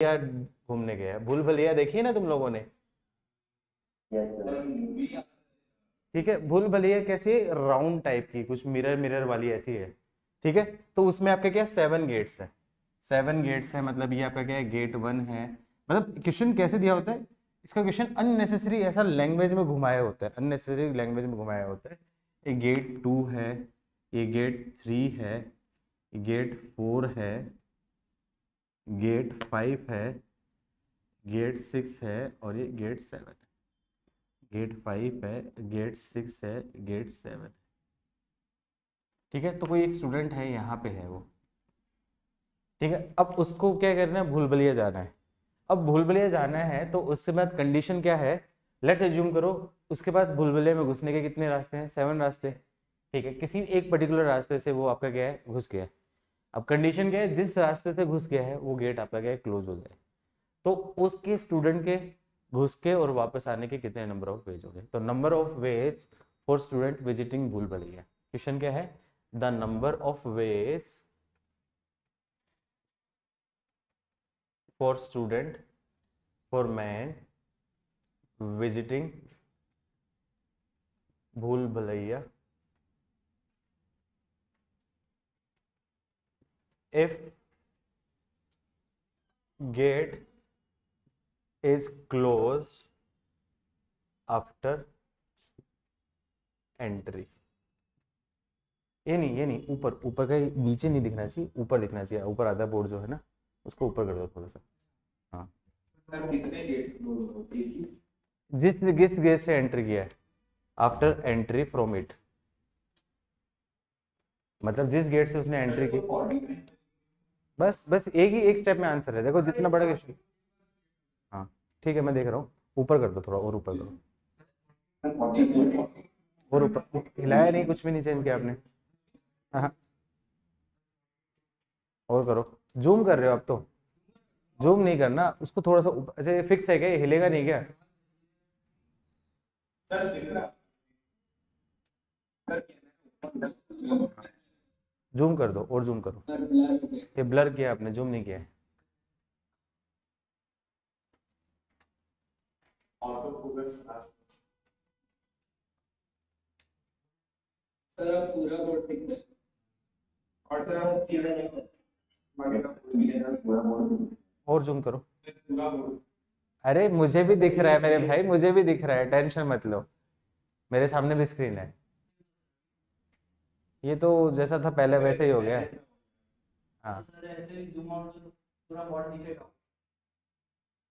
या घूमने गया है। भूल भुलैया देखी है ना तुम लोगों ने? ठीक है, भूल भुलैया कैसी है, राउंड टाइप की, कुछ मिरर मिरर वाली ऐसी है। ठीक है, तो उसमें आपके क्या 7 गेट्स है। 7 गेट्स है, मतलब ये आपका क्या है, गेट 1 है। मतलब क्वेश्चन कैसे दिया होता है, इसका क्वेश्चन अननेसेसरी ऐसा लैंग्वेज में घुमाया होता है, अननेसेसरी लैंग्वेज में घुमाया होता है। ये गेट 2 है, ये गेट 3 है, गेट 4 है, गेट 5 है, गेट 6 है, और ये गेट 7 है। गेट 5 है, गेट 6 है, गेट 7 है। ठीक है, तो कोई एक स्टूडेंट है यहाँ पे है वो। ठीक है, अब उसको क्या करना है, भूल भुलैया जाना है। अब भूल भुलैया जाना है तो उसके बाद कंडीशन क्या है, लेट्स एज्यूम करो उसके पास भूल भुलैया में घुसने के कितने रास्ते हैं, 7 रास्ते। ठीक है, किसी एक पर्टिकुलर रास्ते से वो आपका क्या है, घुस गया है। अब कंडीशन क्या है, जिस रास्ते से घुस गया है वो गेट आपका क्या है, क्लोज हो जाए। तो उसके स्टूडेंट के घुस के और वापस आने के कितने नंबर ऑफ वेज हो गए, तो number of ways for student visiting भूल भुलैया। क्वेश्चन क्या है, the number of ways for student for man visiting भूल Bhulaiyaa if gate is closed after entry। ये नहीं ऊपर, ऊपर का नीचे नहीं दिखना चाहिए, ऊपर दिखना चाहिए, ऊपर आधा बोर्ड जो है ना उसको ऊपर कर दो थोड़ा सा। हाँ, जिस जिस गेट से एंटर किया है, आफ्टर एंट्री फ्रॉम इट, मतलब जिस गेट से उसने एंट्री की। बस बस एक ही एक स्टेप में आंसर है, देखो जितना बड़ा क्वेश्चन। हाँ ठीक है, मैं देख रहा हूँ, ऊपर कर दो थोड़ा और ऊपर करो, और ऊपर हिलाया नहीं, कुछ भी नहीं चेंज किया आपने। हाँ हाँ, और करो, जूम कर रहे हो आप तो, जूम नहीं करना उसको, थोड़ा सा ऊपर। अच्छा ये फिक्स है क्या, ये हिलेगा नहीं क्या? जूम कर दो और जूम करो, ये ब्लर किया आपने, जूम नहीं किया है। और जूम करो। अरे मुझे भी दिख रहा है मेरे भाई, मुझे भी दिख रहा है, टेंशन मत लो, मेरे सामने भी स्क्रीन है। ये तो जैसा था पहले वैसे ही हो गया है। हाँ,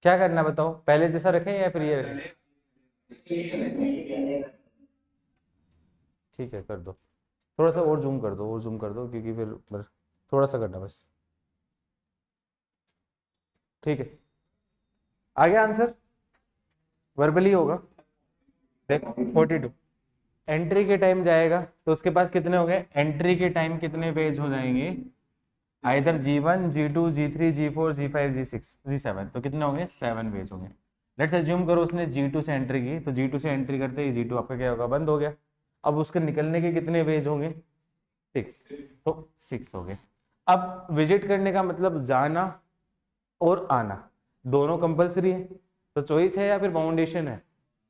क्या करना है बताओ, पहले जैसा रखें या फिर ये रखें? ठीक है कर दो, थोड़ा सा और जूम कर दो, और जूम कर दो, क्योंकि फिर बस थोड़ा सा करना बस। ठीक है, आ गया आंसर, वर्बली होगा। देखो 42 एंट्री के टाइम जाएगा, तो उसके पास कितने हो गए, एंट्री के टाइम कितने पेज हो जाएंगे, either G1 G2 G3 G4 G5 G6 G7, तो कितने होंगे, 7 पेज होंगे। लेट्स एज्यूम करो उसने G2 से एंट्री की, तो G2 से एंट्री करते ही G2 आपका क्या होगा, बंद हो गया। अब उसके निकलने के कितने पेज होंगे, 6, तो 6 हो गए। अब विजिट करने का मतलब जाना और आना दोनों कंपलसरी है, तो चॉइस है या फिर बाउंडेशन है,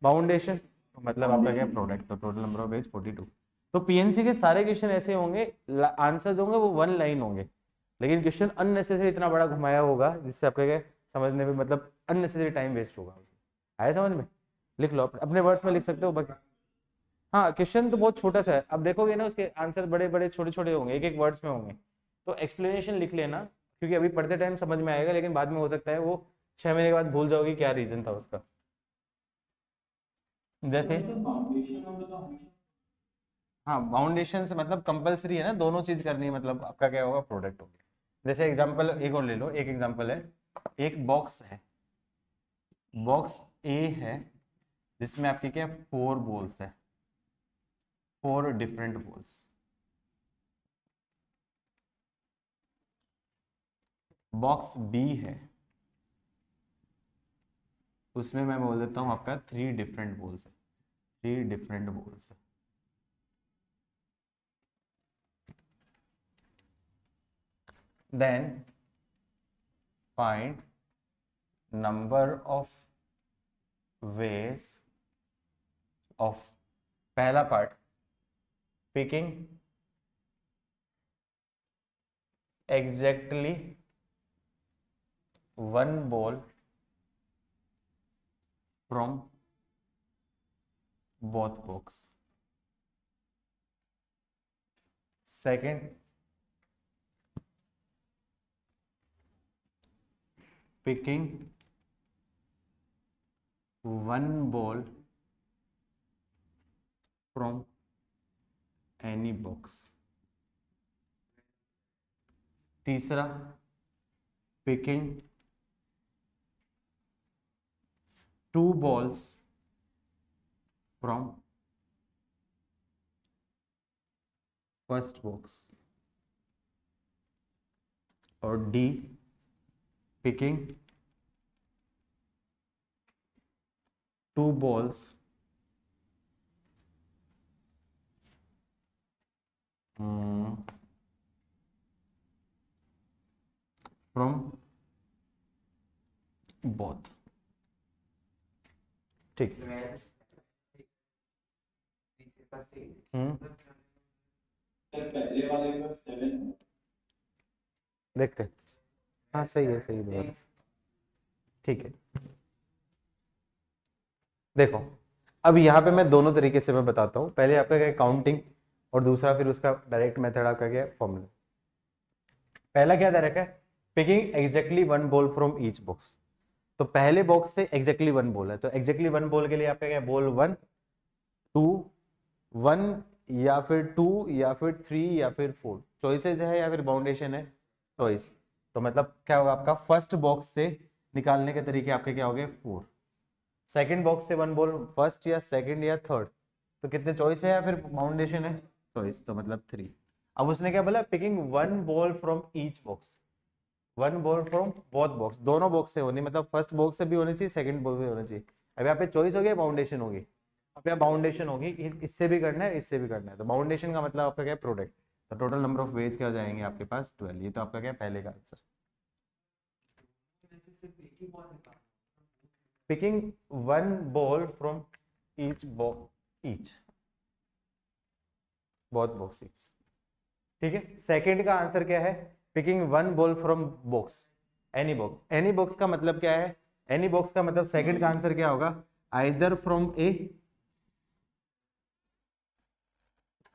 बाउंडेशन, तो मतलब आपका क्या प्रोडक्ट, तो टोटल नंबर ऑफ पेज 42। तो पीएनसी के सारे क्वेश्चन ऐसे होंगे, आंसर्स होंगे वो 1 लाइन होंगे, लेकिन क्वेश्चन अननेसेसरी इतना बड़ा घुमाया होगा जिससे आपका क्या समझने में, मतलब अननेसेसरी टाइम वेस्ट होगा। आया समझ में? लिख लो, अपने वर्ड्स में लिख सकते हो बाकी। हाँ, क्वेश्चन तो बहुत छोटा सा है, अब देखोगे ना उसके आंसर बड़े बड़े छोटे छोटे होंगे, एक एक वर्ड्स में होंगे, तो एक्सप्लेनेशन लिख लेना, क्योंकि अभी पढ़ते टाइम समझ में आएगा, लेकिन बाद में हो सकता है वो 6 महीने के बाद भूल जाओगे क्या रीजन था उसका। जैसे हाँ, बाउंडेशन से मतलब कंपलसरी है ना, दोनों चीज करनी है, मतलब आपका क्या होगा, प्रोडक्ट होगा। जैसे एग्जांपल एक और ले लो, एक एग्जांपल है, एक बॉक्स है, बॉक्स ए है, जिसमें आपके क्या 4 बॉल्स है, 4 डिफरेंट बॉल्स। बॉक्स बी है, उसमें मैं बोल देता हूँ आपका 3 डिफरेंट बॉल्स है, 3 डिफरेंट बॉल्स है। Then find number of ways of, पहला part picking exactly one ball from both box, second picking one ball from any box, तीसरा picking two balls from first box, और D picking two balls from both। ठीक। पहले वाले का 7 देखते हैं। हाँ सही है, सही है, ठीक है। देखो अब यहाँ पे मैं दोनों तरीके से मैं बताता हूँ। पहले आपका क्या है काउंटिंग, और दूसरा फिर उसका डायरेक्ट मेथड आपका क्या है फॉर्मूला। पहला क्या दे रखा है, picking exactly one ball from each box. तो पहले बॉक्स से एग्जैक्टली वन बॉल है, तो एग्जैक्टली वन बॉल के लिए आपका क्या है बॉल 1 2 1 या फिर 2 या फिर 3 या फिर 4 चॉइसेस है, या फिर बाउंडेशन है चॉइस। तो मतलब क्या होगा आपका फर्स्ट बॉक्स से निकालने के तरीके आपके क्या हो गए 4। सेकंड बॉक्स से वन बॉल फर्स्ट या सेकंड या थर्ड, तो कितने चॉइस है या फिर बाउंडेशन है चॉइस, तो मतलब 3। अब उसने क्या बोला picking one ball from each box, one ball from both box, दोनों बॉक्स से होनी, मतलब फर्स्ट बॉक्स से भी होनी चाहिए, सेकंड बॉक्स भी होना चाहिए। अब यहाँ पे चॉइस हो गया बाउंडेशन होगी, अब यहाँ बाउंडेशन होगी, इससे भी करना है इससे भी करना है, तो बाउंडेशन का मतलब आपका क्या है प्रोडक्ट। तो टोटल नंबर ऑफ वेज क्या हो जाएंगे आपके पास 12। ये तो आपका क्या है पहले का answer. Picking one ball from each each both box, ठीक है। सेकंड का आंसर क्या है, picking one ball from box any box. Any box का मतलब क्या है, एनी बॉक्स का मतलब सेकंड का आंसर क्या होगा, आइदर फ्रॉम ए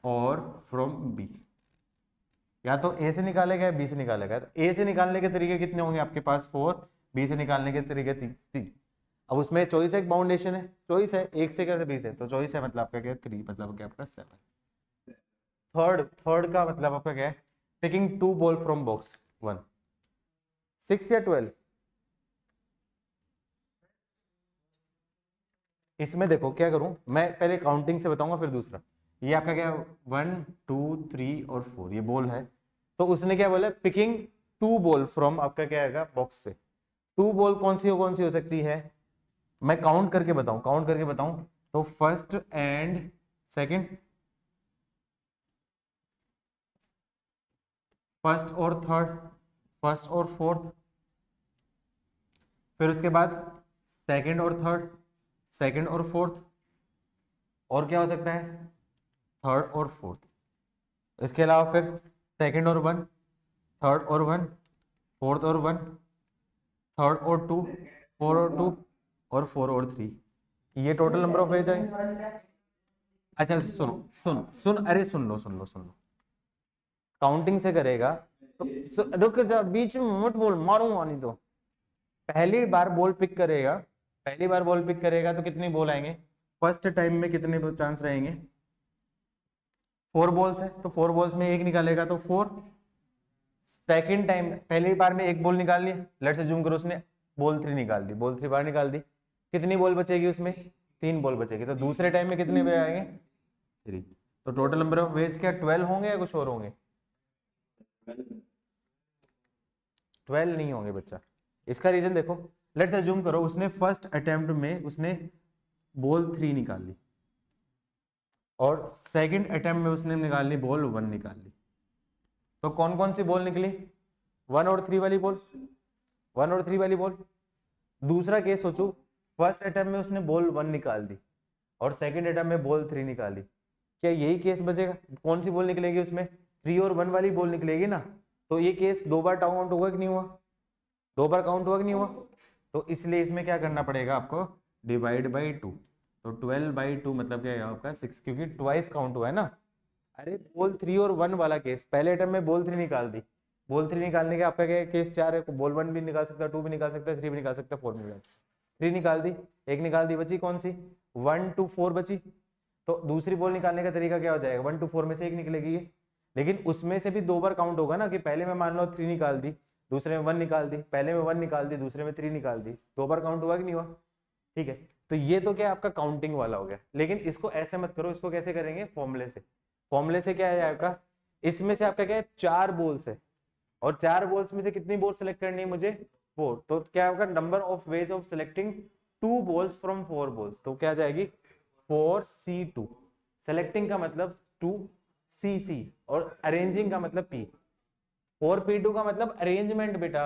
और फ्रॉम बी, या तो ए से निकालेगा या बी से निकालेगा। तो ए से निकालने के तरीके कितने होंगे आपके पास 4, बी से निकालने के तरीके 3। अब उसमें चॉइस है एक बाउंडेशन है, चॉइस है एक से कैसे 20 है, तो चॉइस है मतलब आपका क्या 3, मतलब क्या आपका 7। थर्ड का मतलब आपका क्या है, पिकिंग 2 बॉल फ्रॉम बॉक्स 1, 6 या 12। इसमें देखो क्या करूं मैं, पहले काउंटिंग से बताऊंगा फिर दूसरा। ये आपका क्या 1 2 3 और 4 ये बॉल है, तो उसने क्या बोला पिकिंग 2 बॉल फ्रॉम आपका क्या आएगा बॉक्स से। 2 बॉल कौन सी हो सकती है, मैं काउंट करके बताऊं तो फर्स्ट एंड सेकंड, फर्स्ट और थर्ड, फर्स्ट और फोर्थ, फिर उसके बाद सेकंड और थर्ड, सेकंड और फोर्थ, और क्या हो सकता है थर्ड और फोर्थ। इसके अलावा फिर सेकंड और 1, थर्ड और 1, फोर्थ और 1, थर्ड और 2, 4 और 2, और 4 और 3। ये टोटल नंबर ऑफ वेज है। अच्छा सुनो अरे सुन लो काउंटिंग से करेगा तो रुक जा, बीच में मत बोल, मारूंगा नहीं तो। पहली बार बॉल पिक करेगा तो कितनी बॉल आएंगे, फर्स्ट टाइम में कितने चांस रहेंगे, 4 बॉल्स है, तो 4 बॉल्स में एक निकालेगा तो 4। सेकंड टाइम पहली बार में एक बॉल निकाल ली, लेट्स अज्यूम करो उसने बॉल 3 निकाल दी, बॉल 3 बार निकाल दी, कितनी बॉल बचेगी उसमें 3 बॉल बचेगी, तो दूसरे टाइम में कितने वे आएंगे 3। तो टोटल नंबर ऑफ वेज क्या 12 होंगे या कुछ और होंगे, 12 नहीं होंगे बच्चा। इसका रीजन देखो, लेट्स अज्यूम करो उसने फर्स्ट अटेम्प्ट में उसने बॉल 3 निकाल ली, और सेकंड अटेम्प्ट में उसने निकाल ली बॉल 1 निकाल ली, तो कौन कौन सी बॉल निकली 1 और 3 वाली बॉल, 1 और 3 वाली बॉल। दूसरा केस सोचो, फर्स्ट अटेम्प्ट में उसने बॉल 1 निकाल दी और सेकंड अटेम्प्ट में बॉल 3 निकाली, क्या यही केस बचेगा? कौन सी बॉल निकलेगी उसमें? 3 और 1 वाली बॉल निकलेगी ना। तो ये केस 2 बार काउंट हुआ कि नहीं हुआ? 2 बार काउंट हुआ कि नहीं हुआ? तो इसलिए इसमें क्या करना पड़ेगा आपको? Divide by 2। तो 12/2 मतलब क्या है आपका 6, क्योंकि ट्वाइस काउंट हुआ है ना। अरे बॉल 3 और 1 वाला केस, पहले अटेम्प्ट में बॉल 3 निकाल दी, बॉल 3 निकालने के आपका क्या केस 4 है, बॉल 1 भी निकाल सकता है, 2 भी निकाल सकता है, 3 भी निकाल सकता है, 4 भी निकाल सकता है। 3 निकाल दी, एक निकाल दी, बची कौन सी? 1 to 4 बची। तो दूसरी बॉल निकालने का तरीका क्या हो जाएगा? 1 to 4 में से एक निकलेगी ये, लेकिन उसमें से भी 2 बार काउंट होगा ना, कि पहले में मान लो 3 निकाल दी, दूसरे में 1 निकाल दी, पहले में 1 निकाल दी, दूसरे में 3 निकाल दी, 2 बार काउंट हुआ कि नहीं हुआ? ठीक है, तो ये तो क्या आपका काउंटिंग वाला हो गया। लेकिन इसको ऐसे मत करो, इसको कैसे करेंगे? फॉर्मूले से। फॉर्मूले से क्या है आपका? इसमें से आपका क्या है? 4 बॉल्स है, और 4 बॉल्स में से कितनी बॉल सेलेक्ट करनी है मुझे? 4। तो क्या होगा? Number of ways of selecting 2 balls from 4 balls, तो क्या जाएगी? 4C2। सेलेक्टिंग का मतलब 2CC और अरेंजिंग का मतलब P। 4P2 का मतलब अरेंजमेंट बेटा।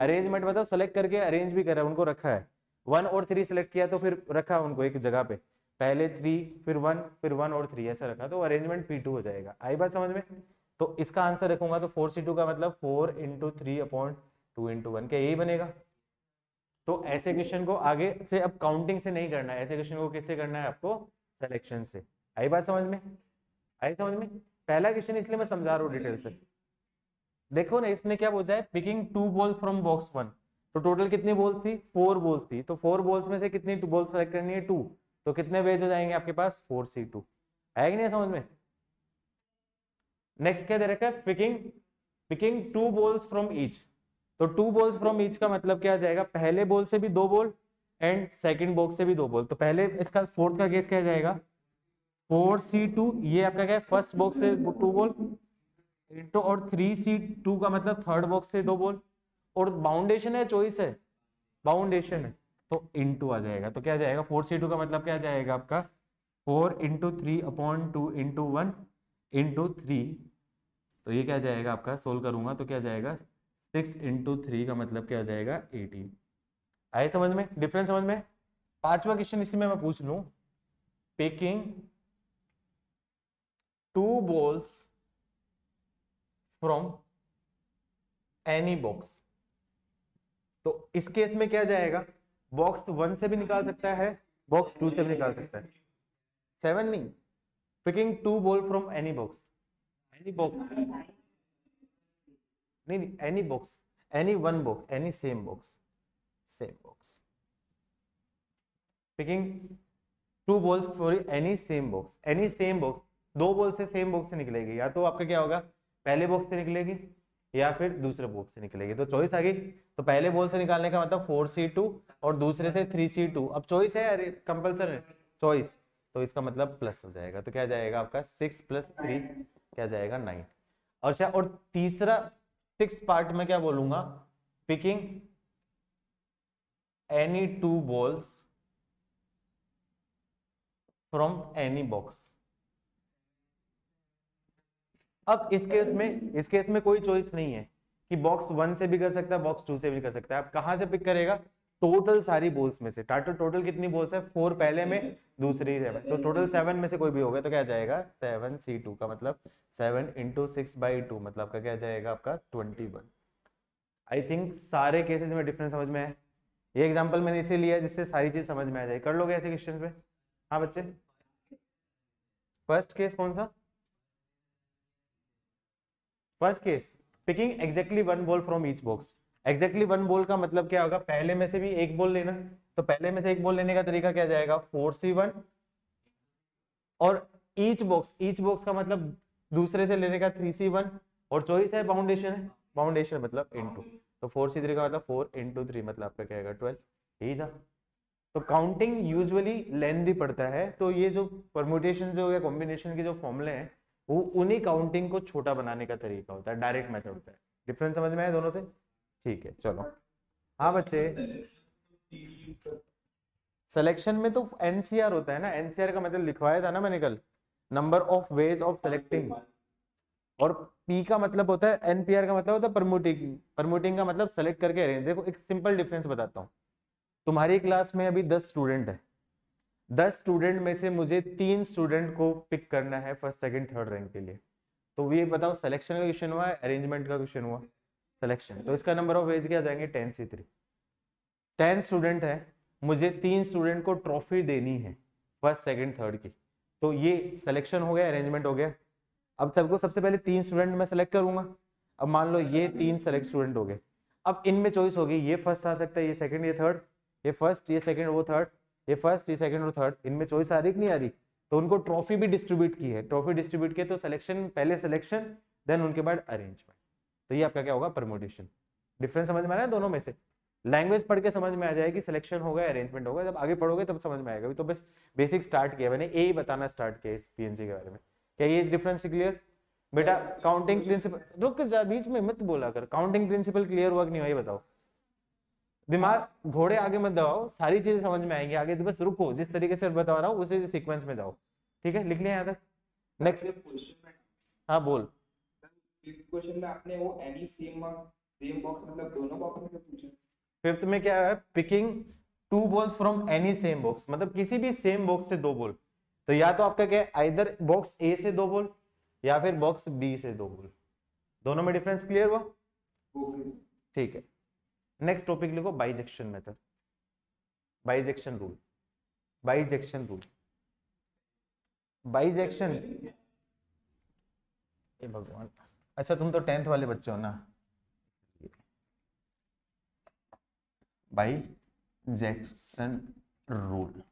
अरेंजमेंट मतलब सेलेक्ट करके अरेंज भी करा, उनको रखा है। 1 और 3 सेलेक्ट किया तो फिर रखा उनको एक जगह पे, पहले 3 फिर 1 फिर 1 और 3 ऐसा रखा, तो अरेंजमेंट P2 हो जाएगा। आई बात समझ में? तो इसका आंसर रखूंगा तो 4C2 का मतलब 4 × 3/2 × 1, क्या यही बनेगा? तो ऐसे क्वेश्चन को आगे से अब काउंटिंग से नहीं करना है, ऐसे क्वेश्चन को किससे करना है आपको? सिलेक्शन से। आई बात समझ में? आई समझ में? पहला क्वेश्चन इसलिए मैं समझा रहा हूँ डिटेल से। देखो ना, इसने क्या पूछा है? Picking 2 balls from box 1। तो टोटल कितनी बॉल्स थी? 4 बॉल्स थी। तो 4 बॉल्स में से कितनी बॉल सेलेक्ट करनी है? 2। तो कितने वेज हो जाएंगे आपके पास? 4C2। आएगी नहीं समझ में? नेक्स्ट क्या दे रखा है? Picking 2 balls from each. तो 2 बॉल्स फ्रॉम ईच का मतलब क्या आ जाएगा? पहले बॉल से भी 2 बॉल एंड सेकंड बॉक्स से भी 2 बॉल। तो पहले इसका फोर्थ का केस क्या जाएगा? 4C2, ये आपका क्या है? फर्स्ट बॉक्स से 2 बॉल इंटू, और 3C2 का मतलब थर्ड बॉक्स से 2 बॉल, और बाउंडेशन है, चॉइस है, बाउंडेशन है, तो इंटू आ जाएगा। तो क्या जाएगा? 4C2 का मतलब क्या जाएगा आपका? 4 × 3/2 × 1 × 3। तो ये क्या जाएगा आपका? सोल्व करूंगा तो क्या जाएगा? 6 × 3 का मतलब क्या जाएगा? 18। आए समझ में? डिफरेंस समझ में? पांचवा क्वेश्चन इसी में मैं पूछ लूं, picking 2 balls from any box. तो इस केस में क्या जाएगा? बॉक्स 1 से भी निकाल सकता है, बॉक्स 2 से भी निकाल सकता है। 7 नहीं, picking 2 ball from any box, any box नहीं, any box, any 1 box, any same box, same box. Picking 2 balls for any same box, any same box, 2 ball से सेम बॉक्स से निकलेगी, या तो आपका क्या होगा? पहले बॉक्स से निकलेगी या फिर दूसरे बॉक्स से निकलेगी। तो चॉइस आ गई। तो पहले बॉल से निकालने का मतलब 4C2 और दूसरे से 3C2। अब चॉइस है, अरे कंपल्सरी चॉइस, तो इसका मतलब प्लस हो जाएगा। तो क्या जाएगा आपका? 6 + 3 क्या जाएगा? 9। अच्छा, और तीसरा 6th पार्ट में क्या बोलूंगा? Picking any 2 balls from any box. अब इस केस में कोई चॉइस नहीं है कि बॉक्स 1 से भी कर सकता है, बॉक्स 2 से भी कर सकता है। अब कहां से पिक करेगा? टोटल सारी बॉल्स में से। टोटल कितनी बॉल्स है? 4 पहले में, दूसरी 7, तो टोटल 7 में से कोई भी होगा तो क्या जाएगा? 7C2 का मतलब 7 × 6/2 मतलब आपका क्या जाएगा? आपका 21। आई थिंक सारे केसेस में डिफरेंस समझ में है। ये एग्जांपल मैंने इसे लिया जिससे सारी चीज समझ में आ जाए। कर लोगे ऐसे क्वेश्चन पे? हाँ बच्चे, फर्स्ट केस कौन सा? First case, picking exactly 1 ball from each box. Exactly 1 ball का मतलब क्या होगा? पहले में से भी एक बॉल लेना। तो पहले में से एक बॉल लेने का तरीका क्या जाएगा? 4C1, और ईच बॉक्स का मतलब दूसरे से लेने का 3C1, और चॉइस है, बाउंडेशन है, बाउंडेशन मतलब इनटू। तो 4C3 का मतलब 4 × 3 मतलब आपका क्या आएगा? 12। यही था। तो काउंटिंग यूजुअली लेंथी पड़ता है, तो ये जो परम्यूटेशन जो या कॉम्बिनेशन के जो फॉर्मूले हैं, वो उन्हीं काउंटिंग को छोटा बनाने का तरीका होता है, डायरेक्ट मेथड होता है। डिफरेंस समझ में आया दोनों से? ठीक है, चलो। हाँ बच्चे, सिलेक्शन में तो एनसीआर होता है ना। एनसीआर का मतलब लिखवाया था ना मैंने कल, number of ways of selecting, और पी का मतलब होता है, एनपीआर का मतलब होता है परम्यूटिंग। परम्यूटिंग का मतलब सेलेक्ट करके अरेंज। देखो एक सिंपल डिफरेंस बताता हूँ। तुम्हारी क्लास में अभी 10 स्टूडेंट है, 10 स्टूडेंट में से मुझे 3 स्टूडेंट को पिक करना है फर्स्ट सेकंड थर्ड रैंक के लिए। तो ये बताओ सिलेक्शन का क्वेश्चन हुआ है, अरेंजमेंट का क्वेश्चन हुआ? सिलेक्शन। तो इसका नंबर ऑफ वेज क्या जाएंगे? 10 से 3। 10 स्टूडेंट है, मुझे 3 स्टूडेंट को ट्रॉफी देनी है फर्स्ट सेकंड थर्ड की। तो ये सिलेक्शन हो गया, अरेंजमेंट हो गया। अब सबको सबसे पहले 3 स्टूडेंट मैं सेलेक्ट करूंगा। अब मान लो ये 3 सेलेक्ट स्टूडेंट हो गए। अब इनमें चॉइस होगी, ये फर्स्ट आ सकता है, ये सेकंड, ये थर्ड, ये फर्स्ट, ये सेकंड, वो थर्ड, ये फर्स्ट, ये सेकंड और थर्ड। इनमें चॉइस आ रही कि नहीं आ रही? तो उनको ट्रॉफी भी डिस्ट्रीब्यूट की है, ट्रॉफी डिस्ट्रीब्यूट की है, तो सिलेक्शन, पहले सिलेक्शन देन उनके बाद अरेंजमेंट। तो ये आपका क्या होगा? परमुटेशन। डिफरेंस समझ में आ रहा है दोनों में से? लैंग्वेज पढ़ के समझ में आ जाएगी, सिलेक्शन होगा, अरेंजमेंट होगा, जब आगे पढ़ोगे तब समझ में आएगा। अभी तो बस बेसिक स्टार्ट किया मैंने, यही बताना स्टार्ट किया इस पीएनसी के बारे में। क्या ये डिफरेंस क्लियर? बेटा काउंटिंग प्रिंसिपल, रुक जा, बीच में मत बोला कर। काउंटिंग प्रिंसिपल क्लियर हुआ कि नहीं हुआ ये बताओ? दिमाग घोड़े आगे मत दबाओ, सारी चीजें समझ में आएंगी आगे, तो बस रुको, जिस तरीके से बता रहा हूँ उसी सीक्वेंस में जाओ, ठीक है? लिख लिया यहाँ तक? नेक्स्ट। हाँ बोल। क्वेश्चन में आपने वो एनी सेम बॉक्स मतलब दोनों बॉक्स में पूछा। फिफ्थ में क्या है? Picking 2 balls from any same box, मतलब किसी भी सेम बॉक्स से 2 बॉल। तो या तो आपका क्या है, आइदर बॉक्स ए से 2 बॉल या फिर बॉक्स बी से 2 बॉल। दोनों में डिफरेंस क्लियर हुआ? ठीक है। नेक्स्ट टॉपिक लिखो, bijection method, bijection rule, bijection rule, bijection. ए भगवान, अच्छा तुम तो 10th वाले बच्चे हो ना। बाइजेक्शन रूल,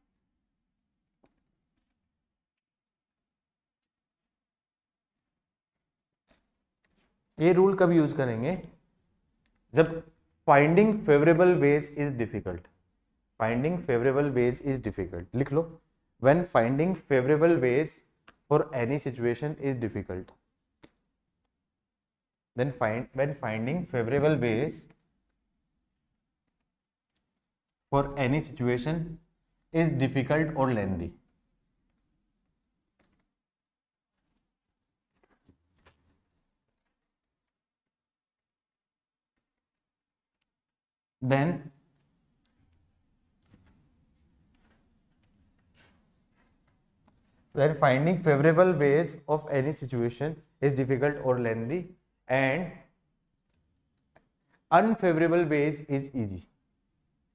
ये रूल कब यूज करेंगे? जब finding favourable ways is difficult. Finding favourable ways is difficult, लिख लो। When finding favourable ways for any situation is difficult, then when finding favorable ways for any situation is difficult or lengthy, then finding favorable ways of any situation is difficult or lengthy and unfavorable ways is easy,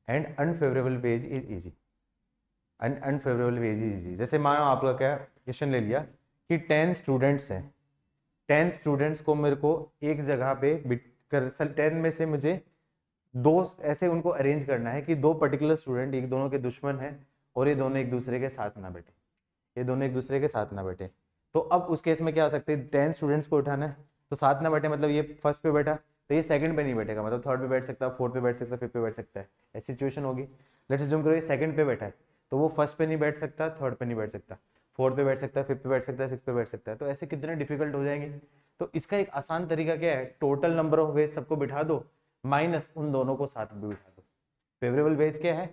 and unfavorable ways is easy, and unfavorable ways is easy। जैसे मानो आपका क्या question ले लिया कि 10 students हैं, 10 students को मेरे को एक जगह पे कर 10 में से मुझे 2 ऐसे उनको अरेंज करना है कि 2 पर्टिकुलर स्टूडेंट एक दोनों के दुश्मन हैं और ये दोनों एक दूसरे के साथ ना बैठे, ये दोनों एक दूसरे के साथ ना बैठे। तो अब उस केस में क्या हो सकता है? 10 स्टूडेंट्स को उठाना है, तो साथ ना बैठे मतलब ये फर्स्ट पे बैठा तो ये सेकंड पे नहीं बैठेगा, मतलब थर्ड पे बैठ सकता है, फोर्थ पे बैठ सकता है, फिफ्थ पे बैठ सकता है, ऐसी सिचुएशन होगी। लेट्स अज्यूम करो ये सेकंड पे बैठा है, तो वो फर्स्ट पे नहीं बैठ सकता, थर्ड पे नहीं बैठ सकता, फोर्थ पे बैठ सकता है, फिफ्थ पे बैठ सकता है, सिक्स पे बैठ सकता है। तो ऐसे कितने डिफिकल्ट हो जाएंगे। तो इसका एक आसान तरीका क्या है? टोटल नंबर ऑफ वेज सबको बिठा दो माइनस उन दोनों को साथ भी बिठा दो। फेवरेबल वेज क्या है?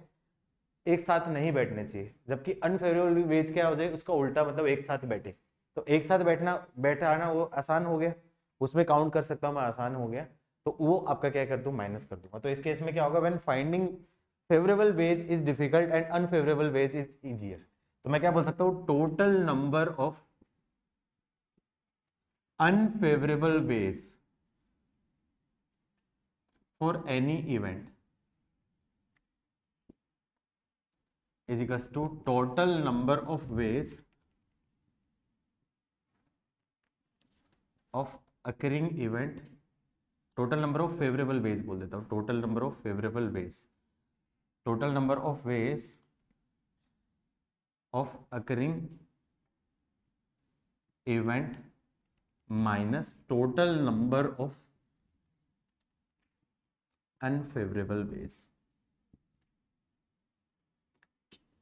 एक साथ नहीं बैठने चाहिए, जबकि अनफेवरेबल वेज क्या हो जाए? उसका उल्टा, मतलब एक साथ बैठे। तो एक साथ बैठाना वो आसान हो गया, उसमें काउंट कर सकता हूं मैं, आसान हो गया। तो वो आपका क्या कर दूं? माइनस कर दूंगा। तो इस केस में क्या होगा? When finding favourable ways is difficult and unfavourable ways is easier. तो मैं क्या बोल सकता हूं? Total number of unfavourable ways for any event is equals to total number of ways of occurring event, total number of favorable ways बोल देता हूँ, total number of favorable ways, total number of ways of occurring event minus total number of unfavorable ways।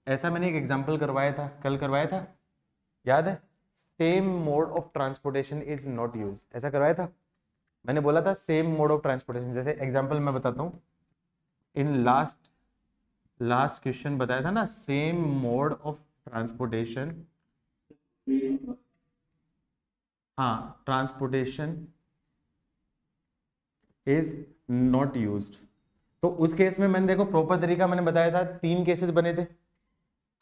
ऐसा मैंने एक example करवाया था, कल करवाया था, याद है? Same mode of transportation is not use, ऐसा करवाया था मैंने। बोला था सेम मोड ऑफ ट्रांसपोर्टेशन। जैसे एग्जांपल मैं बताता हूँ, इन लास्ट क्वेश्चन बताया था ना, सेम मोड ऑफ ट्रांसपोर्टेशन, हाँ, ट्रांसपोर्टेशन इज नॉट यूज्ड तो उस केस में मैंने देखो प्रॉपर तरीका मैंने बताया था, 3 केसेस बने थे।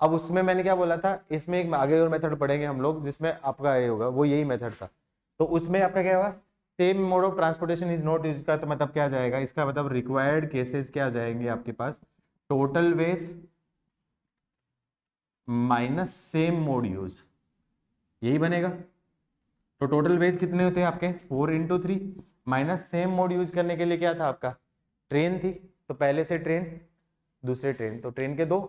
अब उसमें मैंने क्या बोला था, इसमें एक आगे और मेथड पढ़ेंगे हम लोग जिसमें आपका ये होगा, वो यही मेथड था। तो उसमें आपका क्या होगा, same mode of transportation is not use का, तो मतलब क्या जाएगा, इसका मतलब रिक्वायर्ड केसेस क्या जाएंगे आपके पास, total ways minus same mode use, यही बनेगा। तो टोटल वेज कितने होते हैं आपके, 4 × 3 माइनस सेम मोड यूज करने के लिए क्या था आपका, ट्रेन थी, तो पहले से ट्रेन दूसरे ट्रेन, तो ट्रेन के 2,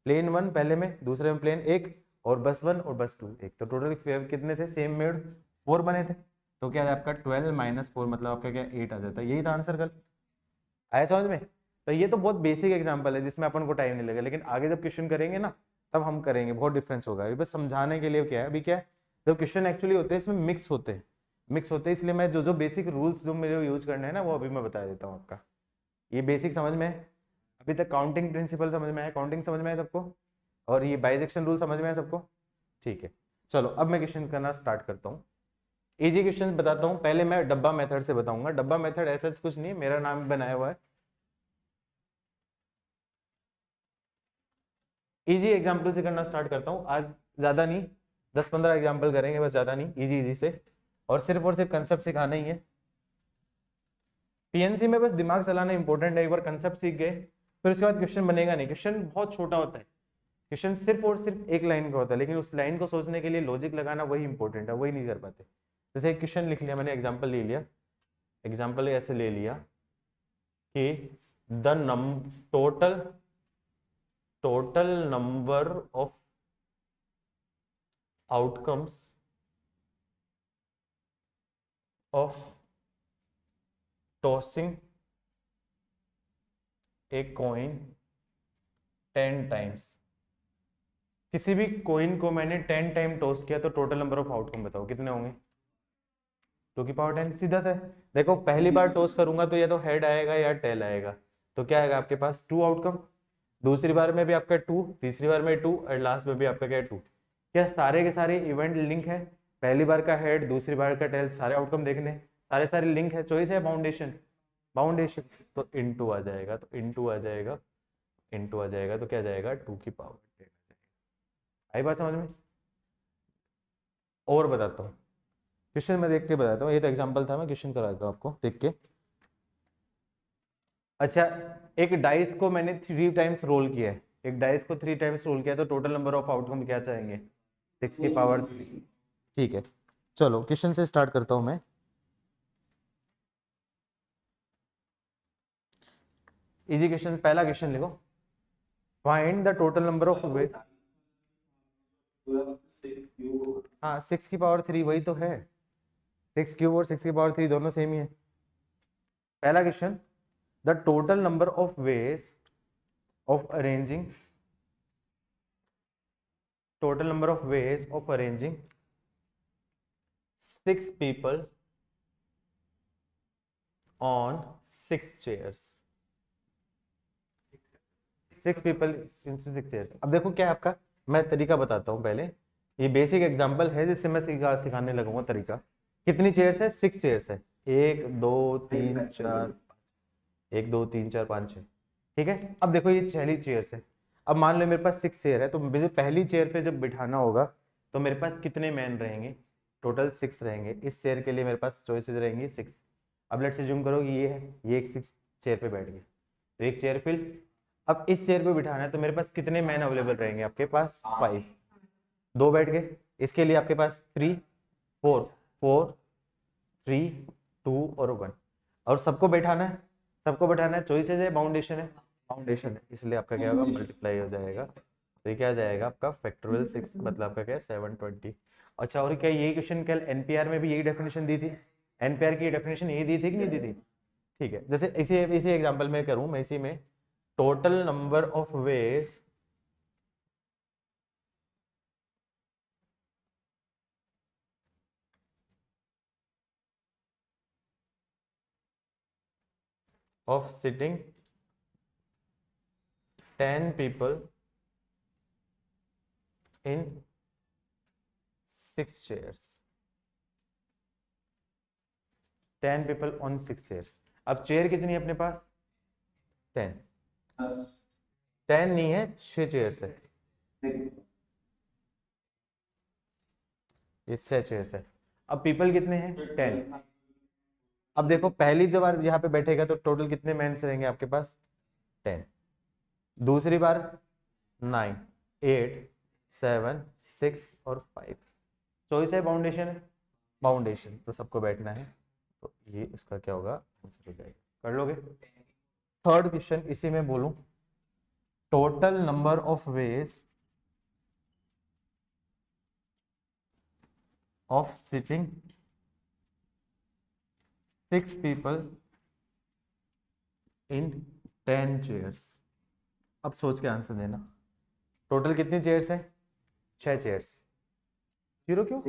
प्लेन 1 पहले में, दूसरे में प्लेन 1, और बस 1 और बस 2 1, तो टोटल कितने थे, सेम मोड 4 बने थे। तो क्या है आपका 12 - 4 मतलब आपका क्या 8 आ जाता है, यही था आंसर कल। आया समझ में। तो ये तो बहुत बेसिक एग्जांपल है जिसमें अपन को टाइम नहीं लगेगा, लेकिन आगे जब क्वेश्चन करेंगे ना तब हम करेंगे, बहुत डिफरेंस होगा। अभी बस समझाने के लिए क्या है, अभी क्या है, जब क्वेश्चन एक्चुअली होते हैं इसमें मिक्स होते हैं, इसलिए मैं जो जो बेसिक रूल्स जो मेरे यूज करने हैं ना वो अभी मैं बता देता हूँ आपका। ये बेसिक समझ में है, अभी तक काउंटिंग प्रिंसिपल समझ में आया, काउंटिंग समझ में आया सबको, और ये बाइजेक्शन रूल समझ में आया सबको, ठीक है। चलो अब मैं क्वेश्चन करना स्टार्ट करता हूँ। इजी क्वेश्चन बताता हूँ, पहले मैं डब्बा मेथड से बताऊंगा। डब्बा मेथड ऐसा कुछ नहीं है, मेरा नाम बनाया हुआ है। इजी एग्जाम्पल से करना स्टार्ट करता हूँ आज, ज्यादा नहीं, 10-15 एग्जाम्पल करेंगे बस, ज्यादा नहीं, इजी इजी से, और सिर्फ कंसेप्ट सिखाना ही है। पीएनसी में बस दिमाग चलाना इंपॉर्टेंट है, एक बार कंसेप्ट सीख गए फिर उसके बाद क्वेश्चन बनेगा नहीं। क्वेश्चन बहुत छोटा होता है, क्वेश्चन सिर्फ और सिर्फ एक लाइन का होता है, लेकिन उस लाइन को सोचने के लिए लॉजिक लगाना वही इंपॉर्टेंट है, वही नहीं कर पाते। जैसे एक क्वेश्चन लिख लिया मैंने, एग्जाम्पल ले लिया, एग्जाम्पल ऐसे ले लिया कि the total number of outcomes of tossing a coin 10 times. किसी भी कॉइन को मैंने 10 टाइम टॉस किया तो टोटल नंबर ऑफ आउटकम बताओ कितने होंगे। 2 की पावर 10, सीधा सा है। देखो पहली बार टॉस करूंगा तो या तो हेड आएगा या टेल आएगा, तो क्या आएगा आपके पास 2 आउटकम, दूसरी बार में भी आपका 2, तीसरी बार में 2, और लास्ट में भी आपका क्या है 2। क्या सारे के सारे इवेंट लिंक है, पहली बार का हेड दूसरी बार का टेल, सारे आउटकम देखने, सारे सारे लिंक है, चॉइस है बाउंडेशन, बाउंडेशन तो इनटू आ जाएगा, तो इनटू आ जाएगा, इनटू आ जाएगा, तो क्या जाएगा 2 की पावर 10। आई बात समझ में। और बताता हूँ, क्वेश्चन में देख के बताता हूँ, ये तो एग्जांपल था, मैं क्वेश्चन करा देता हूँ आपको देख के। अच्छा, एक डाइस को मैंने 3 टाइम्स रोल किया है, एक डाइस को 3 टाइम्स रोल किया है, तो टोटल नंबर ऑफ आउटकम क्या चाहेंगे, 6 की पावर 3। ठीक है, चलो क्वेश्चन से स्टार्ट करता हूं मैं। इजी क्वेश्चन, पहला क्वेश्चन लिखो, find the total number of वे। हाँ 6 की पावर 3 वही तो है, 6 क्यूब और 6 की पावर 3 दोनों सेम ही है। पहला question, the total number of ways of arranging, total number of ways of arranging 6 people on 6 chairs, 6 people in 6 chairs। अब देखो क्या है आपका, मैं तरीका बताता हूँ पहले, ये बेसिक एग्जांपल है जिससे मैं सिखाने लगूंगा तरीका। कितनी चेयर्स है, 6 चेयर्स है, 1 2 3 4, 1 2 3 4 5 6, ठीक है। अब देखो ये पहली चेयर्स है, अब मान लो मेरे पास 6 चेयर है, तो मुझे पहली चेयर पे जब बिठाना होगा तो मेरे पास कितने मैन रहेंगे, टोटल 6 रहेंगे। इस चेयर के लिए मेरे पास चॉइसेस रहेंगी 6। अब लेट्स अज्यूम करो कि ये है, ये एक 6 चेयर पे बैठ गए, तो एक चेयर फिल। अब इस चेयर पे बिठाना है तो मेरे पास कितने मैन अवेलेबल रहेंगे, आपके पास 5, 2 बैठ गए। इसके लिए आपके पास 3 4 4 3 2 और 1, और सबको बैठाना है, सबको बैठाना है, चॉइसेस है बाउंडेशन है, बाउंडेशन है, इसलिए आपका क्या होगा मल्टीप्लाई हो जाएगा, तो ये क्या आ जाएगा आपका फैक्टोरियल 6, मतलब आपका क्या है 720। अच्छा, और क्या यही क्वेश्चन कल एनपीआर में भी यही डेफिनेशन दी थी, एनपीआर की डेफिनेशन यही दी थी कि नहीं दी थी। ठीक है, जैसे इसी इसी एग्जांपल में करूं मैं, इसी में total number of veg of sitting 10 people in 6 chairs, 10 people on 6 chairs। अब चेयर कितनी है अपने पास, 10 10 10 नहीं है, 6 चेयर्स है, ये 6 चेयर्स है। अब पीपल कितने हैं? 10। अब देखो पहली जब बार यहाँ पे बैठेगा तो टोटल कितने मेंस रहेंगे आपके पास? 10। दूसरी बार 9, 8, 7, 6 और 5। चॉइस है, बाउंडेशन है, बाउंडेशन तो सबको बैठना है, तो ये इसका क्या होगा? आंसर हो जाएगा। कर लोगे? थर्ड क्वेश्चन इसी में बोलूं, total number of veg of sitting 6 people in 10 chairs। अब सोच के आंसर देना। टोटल कितनी चेयर्स है? 6 चेयर्स। 0 क्यों?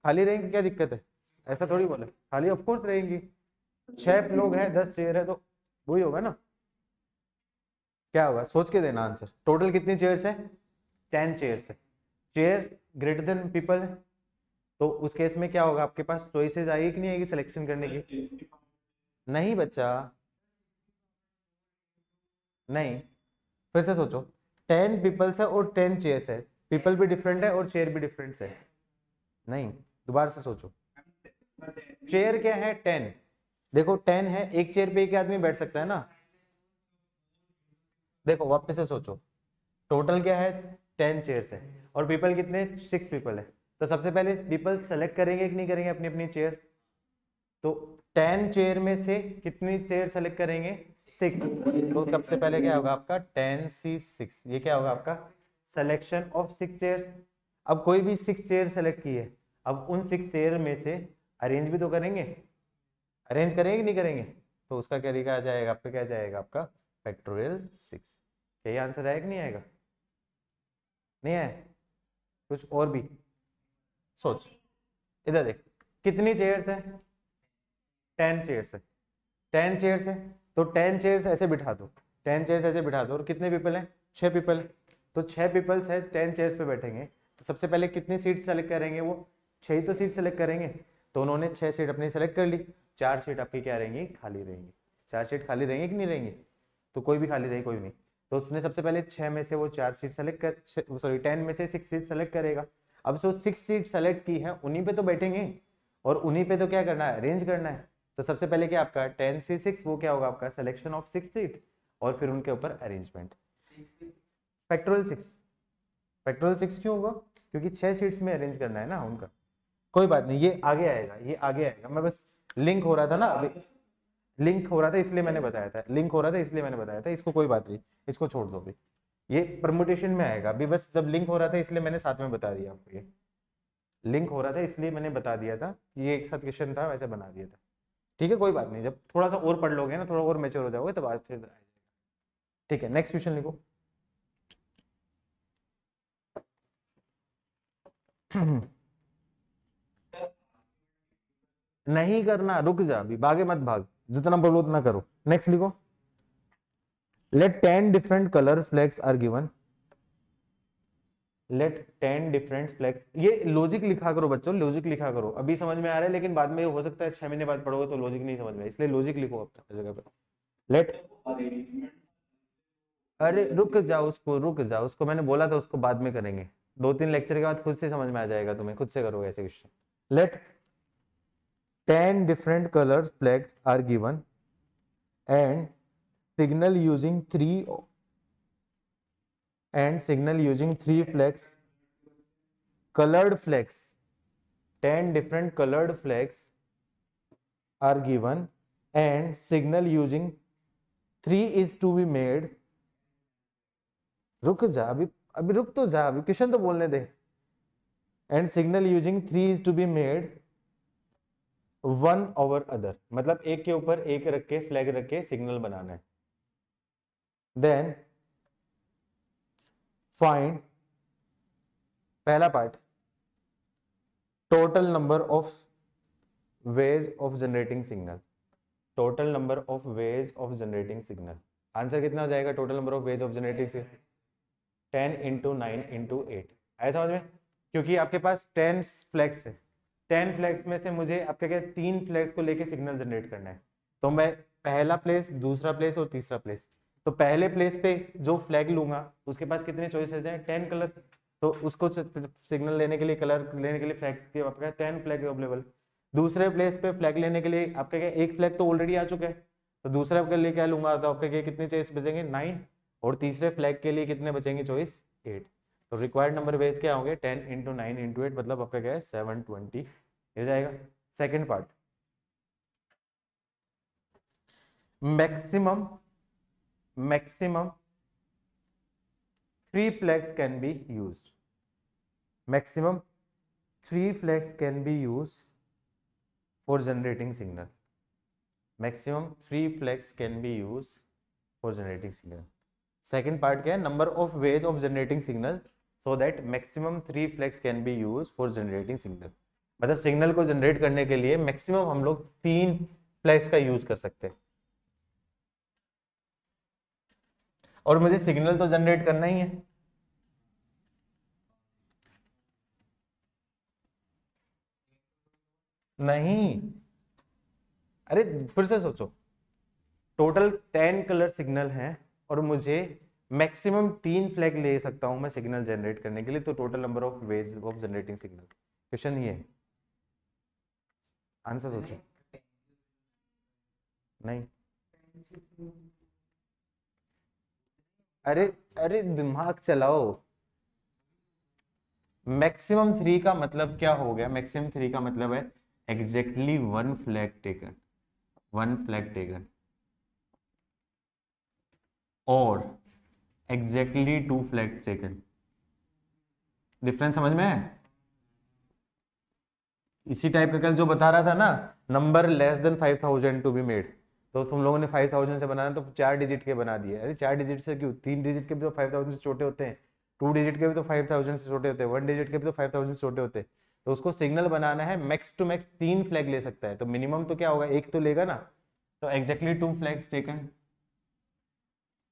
खाली रहेंगी, क्या दिक्कत है? ऐसा थोड़ी बोला, खाली ऑफ कोर्स रहेंगी। 6 लोग हैं, 10 चेयर है तो वही होगा ना। क्या होगा? सोच के देना आंसर। टोटल कितनी चेयर्स है? 10 चेयर्स है। चेयर्स ग्रेटर देन पीपल है, तो उस केस में क्या होगा? आपके पास चॉइसेस आएगी कि नहीं आएगी सिलेक्शन करने की? नहीं बच्चा, नहीं, फिर से सोचो। 10 पीपल्स है और 10 चेयर्स है, पीपल भी डिफरेंट है और चेयर भी डिफरेंट है। नहीं, दोबारा से सोचो। चेयर क्या है? 10। देखो 10 है, एक चेयर पे एक आदमी बैठ सकता है ना। देखो वापस से सोचो, टोटल क्या है? 10 चेयर्स है और पीपल कितने? 6 पीपल है। तो सबसे पहले पीपल सेलेक्ट करेंगे कि नहीं करेंगे अपनी अपनी चेयर? तो 10 चेयर में से कितनी चेयर सेलेक्ट करेंगे? 6। तो सबसे पहले क्या होगा आपका? 10C6। ये क्या होगा आपका? Selection of 6 chairs. अब कोई भी 6 चेयर सेलेक्ट की है, अब उन 6 चेयर में से अरेंज भी तो करेंगे, अरेंज करेंगे कि नहीं करेंगे? तो उसका क्या लिखा आ जाएगा आपका? क्या जाएगा आपका? फैक्टोरियल 6। यही आंसर आएगा कि नहीं आएगा? नहीं है? कुछ और भी सोच। इधर देख, कितनी चेयर्स है? 10 चेयर्स है। 10 चेयर्स है तो 10 चेयर्स ऐसे बिठा दो, 10 चेयर्स ऐसे बिठा दो। और कितने पीपल हैं? 6 पीपल है। तो 6 पीपल्स है, 10 चेयर्स पे बैठेंगे, तो सबसे पहले कितनी सीट सेलेक्ट करेंगे? वो 6 ही तो सीट सेलेक्ट करेंगे। तो उन्होंने 6 सीट अपनी सेलेक्ट कर ली, 4 सीट आपकी क्या रहेंगी? खाली रहेंगी। 4 सीट खाली रहेंगी कि नहीं रहेंगी? तो कोई भी खाली रहे, कोई नहीं। तो उसने सबसे पहले 6 में से वो 4 सीट सेलेक्ट कर, सॉरी 10 में से 6 सीट सेलेक्ट करेगा। अब जो 6 सीट सेलेक्ट की है उन्हीं पे तो बैठेंगे और उन्हीं पे तो क्या करना है? अरेंज करना है। तो सबसे पहले क्या आपका 10C6 वो क्या होगा आपका? सिलेक्शन ऑफ 6 सीट और फिर उनके ऊपर अरेंजमेंट। फैक्टोरियल 6। फैक्टोरियल 6 क्यों होगा? क्योंकि 6 सीट्स में अरेंज करना है ना उनका। कोई बात नहीं, ये आगे आएगा, ये आगे आएगा। मैं बस लिंक हो रहा था ना अभी, लिंक हो रहा था इसलिए मैंने बताया था, लिंक हो रहा था इसलिए मैंने बताया था। इसको कोई बात नहीं, इसको छोड़ दो अभी, ये परमुटेशन में आएगा अभी। बस जब लिंक हो रहा था इसलिए मैंने साथ में बता दिया आपको। ये लिंक हो रहा था इसलिए मैंने बता दिया था, ये एक साथ क्वेश्चन था वैसे बना दिया था। ठीक है, कोई बात नहीं, जब थोड़ा सा और पढ़ लोगे ना, थोड़ा और मैच्योर हो जाओगे तब आज फिर आएगा। ठीक है, नेक्स्ट क्वेश्चन लिखो। नहीं करना, रुक जा, अभी भागे मत भाग, जितना बोलो उतना करो। नेक्स्ट लिखो। Let 10 different colour flags are given. Let 10 different flags, ये लॉजिक लिखा करो बच्चों, लॉजिक लिखा करो। अभी समझ में आ रहा है लेकिन बाद में हो सकता है 6 महीने बाद पढ़ोगे तो लॉजिक नहीं समझ में, इसलिए लॉजिक लिखो अपनी जगह पे। लेट, अरे रुक जाओ, उसको रुक जाओ, उसको मैंने बोला था उसको बाद में करेंगे, 2-3 लेक्चर के बाद खुद से समझ में आ जाएगा तुम्हें, खुद से करोगे ऐसे question. Let 10 different colors flags are given and signal using three flags, colored flags, 10 different colored flags are given and signal using 3 is to be made। रुक जा, अभी अभी रुक तो जा, अभी क्वेश्चन तो बोलने दे। And signal using 3 is to be made one over other, मतलब एक के ऊपर एक रख के फ्लैग रख के सिग्नल बनाना है। देन फाइंड, पहला part, total number of ways of generating signal. Total number of ways of generating signal, answer कितना हो जाएगा? Total number of ways of generating signal 10 × 9 × 8। आया समझ में? क्योंकि आपके पास 10 फ्लैग्स है, 10 फ्लैग्स में से मुझे आपके क्या 3 फ्लैग्स को लेके सिग्नल जनरेट करना है, तो मैं पहला प्लेस, दूसरा प्लेस और तीसरा प्लेस। तो पहले प्लेस पे जो फ्लैग लूंगा उसके पास कितने चॉइसेस हैं, 10 कलर। तो उसको सिग्नल लेने के लिए, कलर लेने के लिए फ्लैग के आपका 10 फ्लैग अवेलेबल। दूसरे प्लेस पे फ्लैग लेने के लिए आपका क्या, एक फ्लैग तो ऑलरेडी आ चुका है, तो दूसरा के लिए क्या लूंगा, तो आपके क्या कितने चॉइस बचेंगे, 9। और तीसरे फ्लैग के लिए कितने बचेंगे चॉइस, 8। तो रिक्वायर्ड नंबर बेस क्या होंगे, 10 इंटू 9 इंटू 8, मतलब आपका क्या है 720 हो जाएगा। Second part, maximum 3 flags can be used. Maximum 3 flags can be used for generating signal. Maximum 3 flags can be used for generating signal. Second part क्या है, number of ways of generating signal so that maximum 3 flags can be used for generating signal. मतलब signal को generate करने के लिए maximum हम लोग 3 flags का यूज कर सकते हैं। और मुझे सिग्नल तो जनरेट करना ही है। नहीं, अरे फिर से सोचो, टोटल 10 कलर सिग्नल है और मुझे मैक्सिमम 3 फ्लैग ले सकता हूं मैं सिग्नल जनरेट करने के लिए। तो total number of ways of generating signal, question ये है, आंसर सोचो। नहीं, अरे अरे दिमाग चलाओ। मैक्सिमम 3 का मतलब क्या हो गया, मैक्सिमम 3 का मतलब है exactly 1 flag taken, 1 flag taken और एग्जैक्टली 2 फ्लैग टेकन। डिफरेंस समझ में है? इसी टाइप का कल जो बता रहा था ना, number less than 5000 to be made, तो तुम लोगों ने 5000 से बनाना तो 4 डिजिट के बना दिए। अरे 4 डिजिट से क्यों, 3 डिजिट के भी तो 5000 से छोटे होते हैं, 2 डिजिट के भी तो 5000 से छोटे होते हैं, 1 डिजिट के भी तो 5000 से छोटे होते हैं। तो उसको सिग्नल बनाना है, मैक्स टू मैक्स 3 फ्लैग ले सकता है, तो मिनिमम तो क्या होगा, एक तो लेगा ना। तो एग्जैक्टली 2 फ्लैग्स टेकन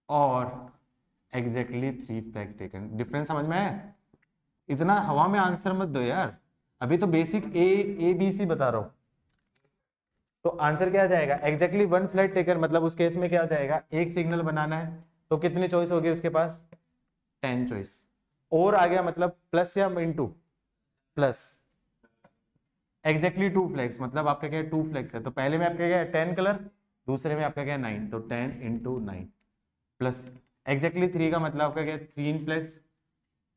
और एग्जैक्टली 3 फ्लैग टेकन। डिफरेंस समझ में है? इतना हवा में आंसर मत दो यार, अभी तो बेसिक ए बी सी बता रहा हूं। तो आंसर क्या आ जाएगा, एग्जैक्टली 1 फ्लैग टेकन, मतलब उस केस में क्या आ जाएगा, एक सिग्नल बनाना है तो कितनी चॉइस होगी उसके पास, 10 चॉइस। और आ गया मतलब प्लस या इनटू, प्लस एग्जैक्टली 2 फ्लैग्स, मतलब आपका क्या है 2 फ्लैग्स है, तो पहले में आपका क्या है 10 कलर, दूसरे में आपका क्या है 9, तो 10 इंटू 9 प्लस एग्जैक्टली 3 का मतलब आपका क्या है 3 फ्लैग्स,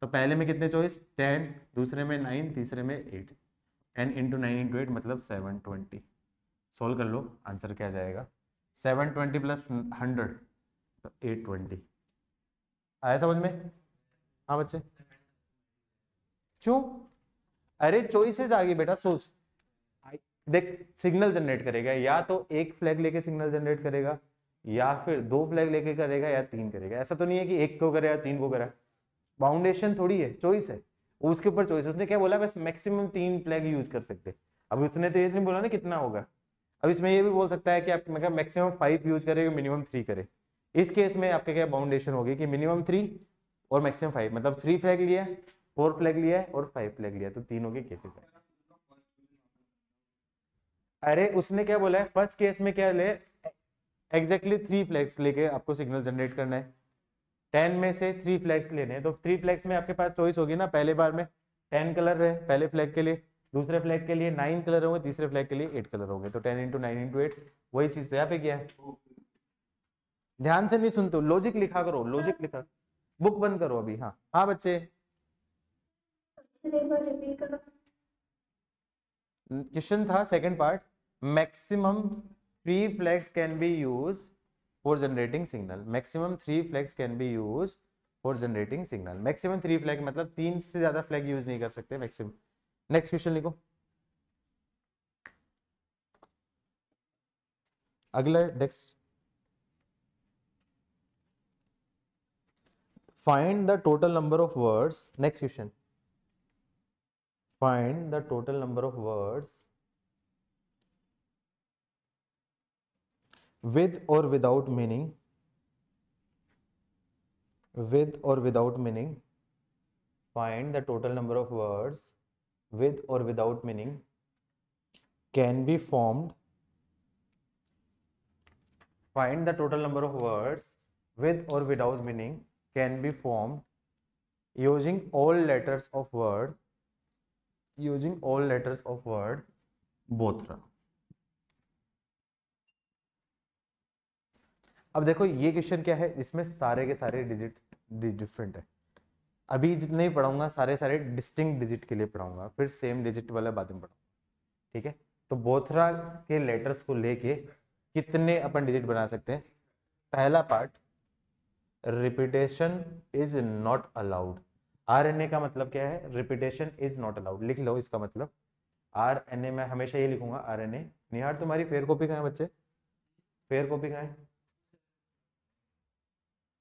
तो पहले में कितने चॉइस 10, दूसरे में 9, तीसरे में 8, 10 इंटू 9 इंटू 8 मतलब 720। सोल्व कर लो, आंसर क्या जाएगा, 720 प्लस 100 तो 820। आया समझ में? हाँ बच्चे, क्यों? अरे चॉइसेस आ गई बेटा, सोच। देख, सिग्नल जनरेट करेगा या तो एक फ्लैग लेके सिग्नल जनरेट करेगा, या फिर 2 फ्लैग लेके करेगा, या 3 करेगा। ऐसा तो नहीं है कि एक को करे या 3 को करे, बाउंडेशन थोड़ी है, चॉइस है, उसके ऊपर चॉइस। उसने क्या बोला, बस मैक्सिमम 3 फ्लैग यूज कर सकते। अब उसने तो ये नहीं बोला ना कितना होगा। अब इसमें ये भी बोल सकता है कि आप मैक्सिमम 5 यूज करेगा, मिनिमम 3 करे। इस केस में आपके क्या बाउंडेशन होगी कि मिनिमम 3 और मैक्सिमम 5, मतलब 3 फ्लैग लिया, 4 फ्लैग लिया है और 5 फ्लैग लिया, तो तीनों के केसेस है। अरे उसने क्या बोला है, फर्स्ट केस में क्या ले, एग्जैक्टली 3 फ्लैग्स लेके आपको सिग्नल जनरेट करना है, 10 में से 3 फ्लैग्स लेने हैं। तो 3 फ्लैग्स में आपके पास चॉइस होगी ना, पहले बार में 10 कलर है पहले फ्लैग के लिए, दूसरे फ्लैग के लिए 9 कलर होंगे, तीसरे फ्लैग के लिए 8 कलर होंगे, तो 10 इंटू 9 इंटू 8, वही चीज तो यहाँ पे किया है। ध्यान से नहीं सुनते, लॉजिक लिखा करो, लॉजिक लिखा, बुक बंद करो अभी। हाँ हाँ बच्चे, क्वेश्चन था second part, maximum 3 flags can be use for generating signal. Maximum 3 flags can be use for generating signal. Maximum 3 flag मतलब 3 से ज्यादा फ्लैग यूज नहीं कर सकते मैक्सिमम। नेक्स्ट क्वेश्चन लिखो, अगला next, find the total number of words. Next question, find the total number of words with or without meaning, with or without meaning, find the total number of words with or without meaning can be formed find the total number of words with और without meaning can be form using all letters of word Bothra. अब देखो ये question क्या है, इसमें सारे के सारे डिजिट डिफरेंट है। अभी जितने ही पढ़ाऊंगा सारे सारे डिस्टिंक्ट डिजिट के लिए पढ़ाऊंगा, फिर सेम डिजिट वाला बाद में पढ़ाऊंगा, ठीक है। तो बोथरा के लेटर्स को लेके कितने अपन डिजिट बना सकते हैं। पहला part, repetition is not allowed. RNA का मतलब क्या है, रिपीटेशन इज नॉट अलाउड। लिख लो इसका मतलब, RNA में हमेशा ये लिखूंगा RNA। निहार तुम्हारी फेयर कॉपी कहाँ है बच्चे, फेयर कॉपी कहाँ है?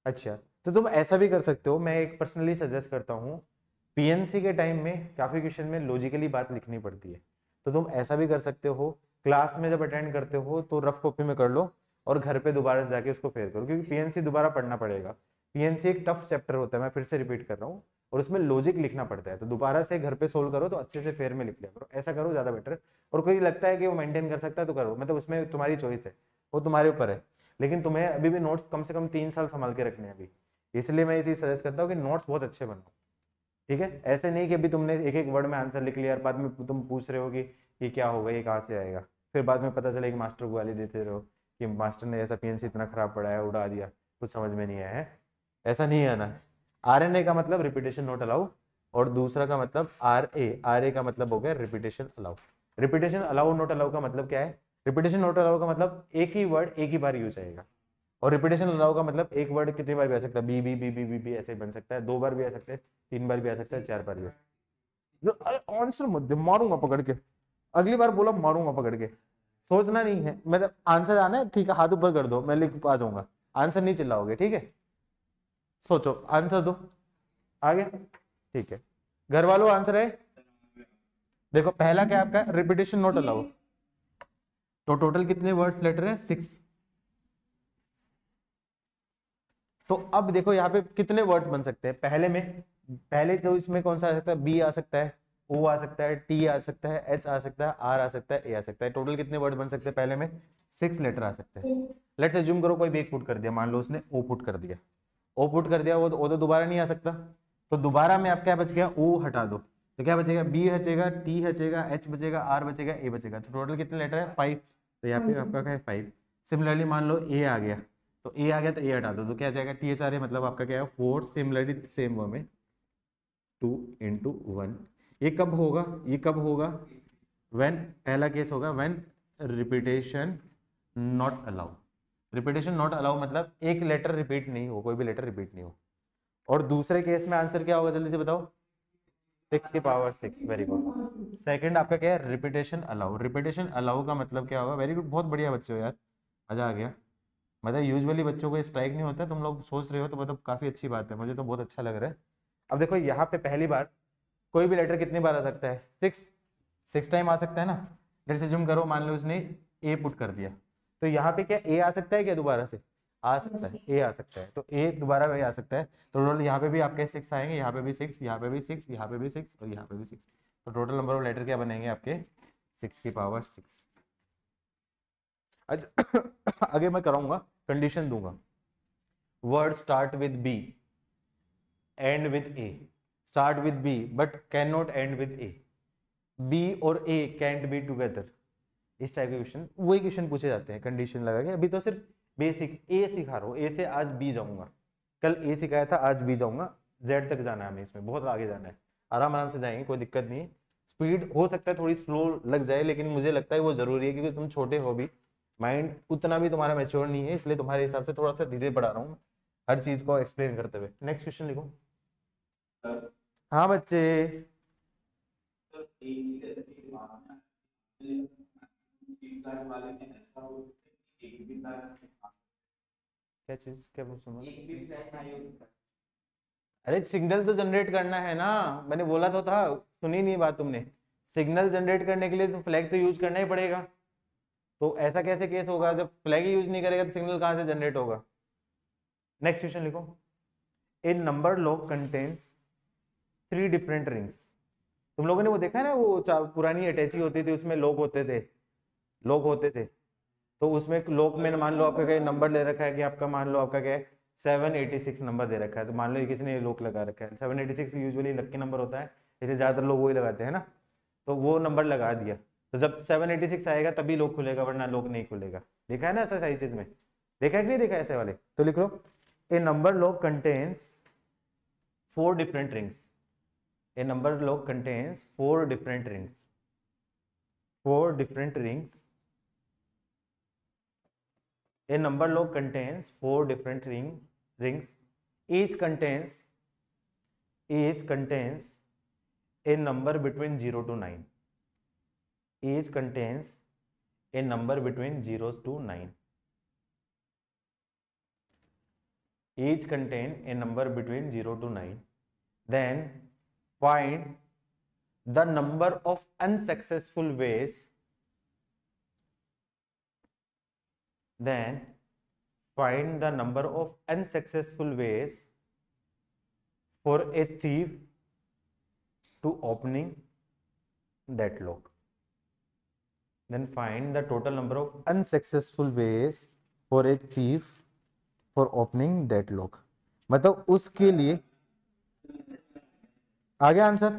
अच्छा, तो तुम ऐसा भी कर सकते हो, मैं एक पर्सनली सजेस्ट करता हूँ, PNC के टाइम में काफी क्वेश्चन में लॉजिकली बात लिखनी पड़ती है, तो तुम ऐसा भी कर सकते हो, क्लास में जब अटेंड करते हो तो रफ कॉपी में कर लो और घर पे दोबारा से जाके उसको फेयर करो, क्योंकि PNC दोबारा पढ़ना पड़ेगा। PNC एक टफ चैप्टर होता है, मैं फिर से रिपीट कर रहा हूँ, और उसमें लॉजिक लिखना पड़ता है, तो दोबारा से घर पे सोल्व करो तो अच्छे से फेयर में लिख लिया करो, ऐसा करो ज्यादा बेटर। और कोई लगता है कि वो मेंटेन कर सकता है तो करो, मतलब उसमें तुम्हारी चॉइस है, वो तुम्हारे ऊपर है, लेकिन तुम्हें अभी भी नोट्स कम से कम 3 साल संभाल के रखने हैं अभी, इसलिए मैं ये चीज सजेस्ट करता हूँ कि नोट्स बहुत अच्छे बनाओ, ठीक है। ऐसे नहीं कि अभी तुमने एक एक वर्ड में आंसर लिख लिया और बाद में तुम पूछ रहे हो कि ये क्या होगा, ये कहाँ से आएगा, फिर बाद में पता चला कि मास्टर को गाली देते रहो कि मास्टर ने ऐसा PNC इतना खराब पढ़ाया, उड़ा दिया, कुछ समझ में नहीं आया है, ऐसा नहीं आना है। RNA का मतलब रिपीटेशन नॉट अलाउ, और दूसरा का मतलब RA का मतलब हो गया repetition allow. Repetition allow not allow का मतलब क्या है, रिपीटेशन नॉट अलाउ का मतलब एक ही वर्ड एक ही बार यूज आएगा, और रिपीटेशन अलाउ का मतलब एक वर्ड कितनी बार भी आ सकता है, बी ऐसे बन सकता है, 2 बार भी आ सकता है, 3 बार भी आ सकता है, 4 बार भी आ सकता है। अरे आंसर मत दे, मारूंगा पकड़ के, अगली बार बोला मारूंगा पकड़ के, सोचना नहीं है, मतलब आंसर आना है, ठीक है, हाथ ऊपर कर दो, मैं लिख आ जाऊंगा, आंसर नहीं चिल्लाओगे, ठीक है। सोचो आंसर दो, आ गया, ठीक है। घर वालों आंसर है, देखो पहला क्या आपका रिपीटेशन नॉट अलाउ, तो टोटल कितने वर्ड्स लेटर है 6। तो अब देखो यहाँ पे कितने वर्ड्स बन सकते हैं, पहले तो इसमें कौन सा आ सकता है, बी आ सकता है, ओ आ सकता है, टी आ सकता है, एच आ सकता है, आर आ सकता है, ए आ सकता है। टोटल कितने वर्ड बन सकते हैं, पहले में 6 लेटर आ सकते हैं। लेट्स अज्यूम करो कोई भी एक पुट कर दिया, मान लो उसने ओ पुट कर दिया, ओ पुट कर दिया, वो तो दोबारा नहीं आ सकता, तो दोबारा में आप क्या बच गया, ओ हटा दो, तो क्या बचेगा, बी बचेगा, टी बचेगा, एच बचेगा, आर बचेगा, ए बचेगा। तो टोटल कितने लेटर है 5, तो यहाँ पे आपका क्या है 5। सिमिलरली मान लो ए आ गया, तो ए आ गया तो ए हटा दो, तो क्या जाएगा THR है, मतलब आपका क्या है 4। सिमिलरली सेम वे में 2 into 1। ये कब होगा, ये कब होगा, व्हेन, पहला केस होगा when repetition not allow. Repetition not allow मतलब एक लेटर रिपीट नहीं हो, कोई भी लेटर रिपीट नहीं हो। और दूसरे केस में आंसर क्या होगा, जल्दी से बताओ, 6 की पावर 6, वेरी गुड। सेकंड आपका क्या है, रिपीटेशन अलाउ। रिपीटेशन अलाउ का मतलब क्या होगा, वेरी गुड, बहुत बढ़िया बच्चे हो यार, मजा आ गया। मतलब यूजुअली बच्चों को स्ट्राइक नहीं होता, तुम लोग सोच रहे हो तो मतलब काफी अच्छी बात है, मुझे तो बहुत अच्छा लग रहा है। अब देखो यहाँ पे पहली बार कोई भी लेटर कितनी बार आ सकता है, 6 टाइम आ सकता है ना। लेट्स अज्यूम करो, मान लो उसने ए पुट कर दिया, तो यहाँ पे क्या ए आ सकता है, क्या दोबारा से आ सकता है, ए आ सकता है, तो ए दोबारा भी आ सकता है। तो टोटल यहाँ पे भी आपके 6 आएंगे, यहाँ पे भी 6, यहाँ पे भी 6, यहाँ पे भी 6 और यहाँ पे भी 6। तो टोटल नंबर ऑफ लेटर क्या बनेंगे आपके 6 की पावर 6। अच्छा आगे मैं कराऊंगा, कंडीशन दूंगा, word start with B and with A, start with B but can not end with A, B और ए कैंट बी टुगेदर, इस टाइप के क्वेश्चन, वही क्वेश्चन पूछे जाते हैं कंडीशन लगा के। अभी तो सिर्फ बेसिक ए सिखा रहा हूँ, ए से आज बी जाऊंगा, कल ए सिखाया था, आज बी जाऊंगा, जेड तक जाना है हमें, इसमें बहुत आगे जाना है, आराम आराम से जाएंगे, कोई दिक्कत नहीं है। स्पीड हो सकता है थोड़ी स्लो लग जाए, लेकिन मुझे लगता है वो जरूरी है, क्योंकि तुम छोटे हो भी, माइंड उतना भी तुम्हारा मैच्योर नहीं है, इसलिए तुम्हारे हिसाब से थोड़ा सा धीरे बढ़ा रहा हूँ हर चीज को एक्सप्लेन करते हुए। नेक्स्ट क्वेश्चन लिखो। सर हाँ बच्चे, सर एक चीज ऐसी मानना है, एक लाख वाले में ऐसा हो एक भी लाख क्या चीज, क्या सुनो, एक भी लाख नहीं होता। अरे सिग्नल तो जनरेट करना है ना, मैंने बोला तो था, सुनी नहीं बात तुमने, सिग्नल जनरेट करने के लिए तो फ्लैग तो यूज करना ही पड़ेगा। तो ऐसा कैसे केस होगा, जब फ्लैग ही यूज नहीं करेगा तो सिग्नल कहां से जनरेट होगा। नेक्स्ट क्वेश्चन लिखो, a number lock contains 3 different rings. तुम लोगों ने वो देखा है ना, वो पुरानी अटैची होती थी, उसमें लॉक होते थे, लॉक होते थे, तो उसमें लोक में मान लो आपका क्या नंबर ले रखा है कि आपका मान लो आपका क्या है 786 नंबर दे रखा है, तो मान लो किसी ने लोक लगा रखा है 786 यूजुअली लक्की नंबर होता है, इसलिए ज्यादातर लोग वही लगाते हैं ना, तो वो नंबर लगा दिया, तो जब 786 आएगा तभी लोक खुलेगा वरना लोक नहीं खुलेगा। देखा है ना ऐसा सारी चीज में, देखा है कि नहीं देखा ऐसे वाले, तो लिख लो a number lock contains 4 different rings. A number log contains 4 different rings. 4 different rings. A number log contains 4 different rings. Each contains a number between 0 to 9. Each contains a number between 0 to 9. Each contain a number between 0 to 9. Then find the number of unsuccessful ways. Then find the number of unsuccessful ways for a thief to opening that lock. Then find the total number of unsuccessful ways for a thief for opening that lock. मतलब उसके लिए आ गया answer,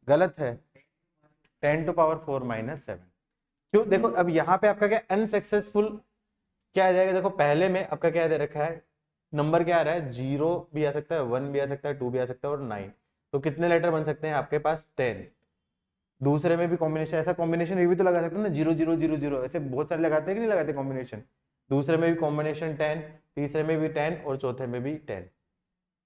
गलत है 10 to power 4 - 7। क्यों, देखो अब यहाँ पे आपका क्या अनसक्सेसफुल क्या आ जाएगा, देखो पहले में आपका क्या दे रखा है नंबर क्या आ रहा है, 0 भी आ सकता है, 1 भी आ सकता है, 2 भी आ सकता है और 9, तो कितने लेटर बन सकते हैं आपके पास 10। दूसरे में भी कॉम्बिनेशन, ऐसा कॉम्बिनेशन ये भी तो लगा सकते हैं ना 0 0 0 0, ऐसे बहुत सारे लगाते हैं कि नहीं लगाते कॉम्बिनेशन, दूसरे में भी कॉम्बिनेशन 10, तीसरे में भी 10 और चौथे में भी 10।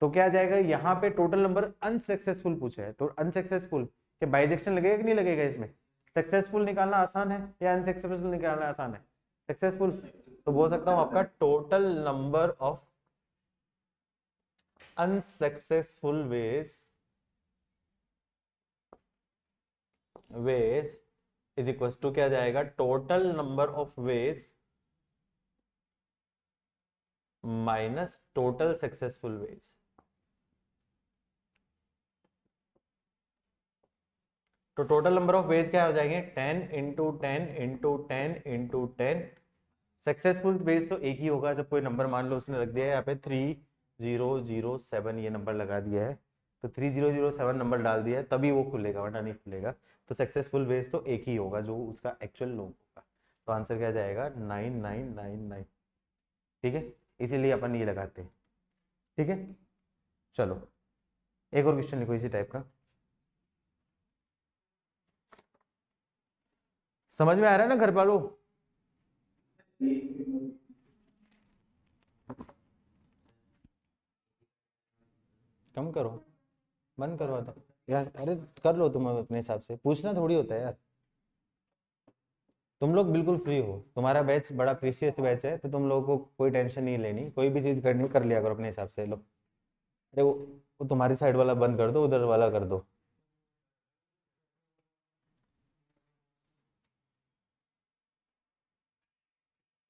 तो क्या आ जाएगा यहाँ पे टोटल नंबर अनसक्सेसफुल पूछा है, तो अनसक्सेसफुल के बाइजेक्शन लगेगा कि नहीं लगेगा, इसमें सक्सेसफुल निकालना आसान है या अनसक्सेसफुल निकालना आसान है, सक्सेसफुल, तो बोल सकता हूं आपका total number of unsuccessful ways is equal to क्या जाएगा, total number of ways minus total successful ways. तो टोटल नंबर ऑफ वेज क्या हो जाएंगे 10 into 10 into 10 into 10। Successful ways तो एक ही होगा, जब कोई नंबर मान लो उसने रख दिया है यहाँ पे 3007 ये नंबर लगा दिया है, तो 3007 नंबर डाल दिया है तभी वो खुलेगा वरना नहीं खुलेगा, तो सक्सेसफुल वेज तो एक ही होगा जो उसका एक्चुअल लोग होगा, तो आंसर क्या जाएगा 9999। ठीक है, इसीलिए अपन ये लगाते हैं। ठीक है, चलो एक और क्वेश्चन लिखो इसी टाइप का, समझ में आ रहा है ना घर वालों, कम करो, बंद करवा दो यार, अरे कर लो तुम अपने हिसाब से, पूछना थोड़ी होता है यार, तुम लोग बिल्कुल फ्री हो, तुम्हारा बैच बड़ा प्रीशियस बैच है, तो तुम लोगों को कोई टेंशन नहीं लेनी, कोई भी चीज करनी कर लिया करो अपने हिसाब से। लो अरे वो तुम्हारी साइड वाला बंद कर दो, उधर वाला कर दो।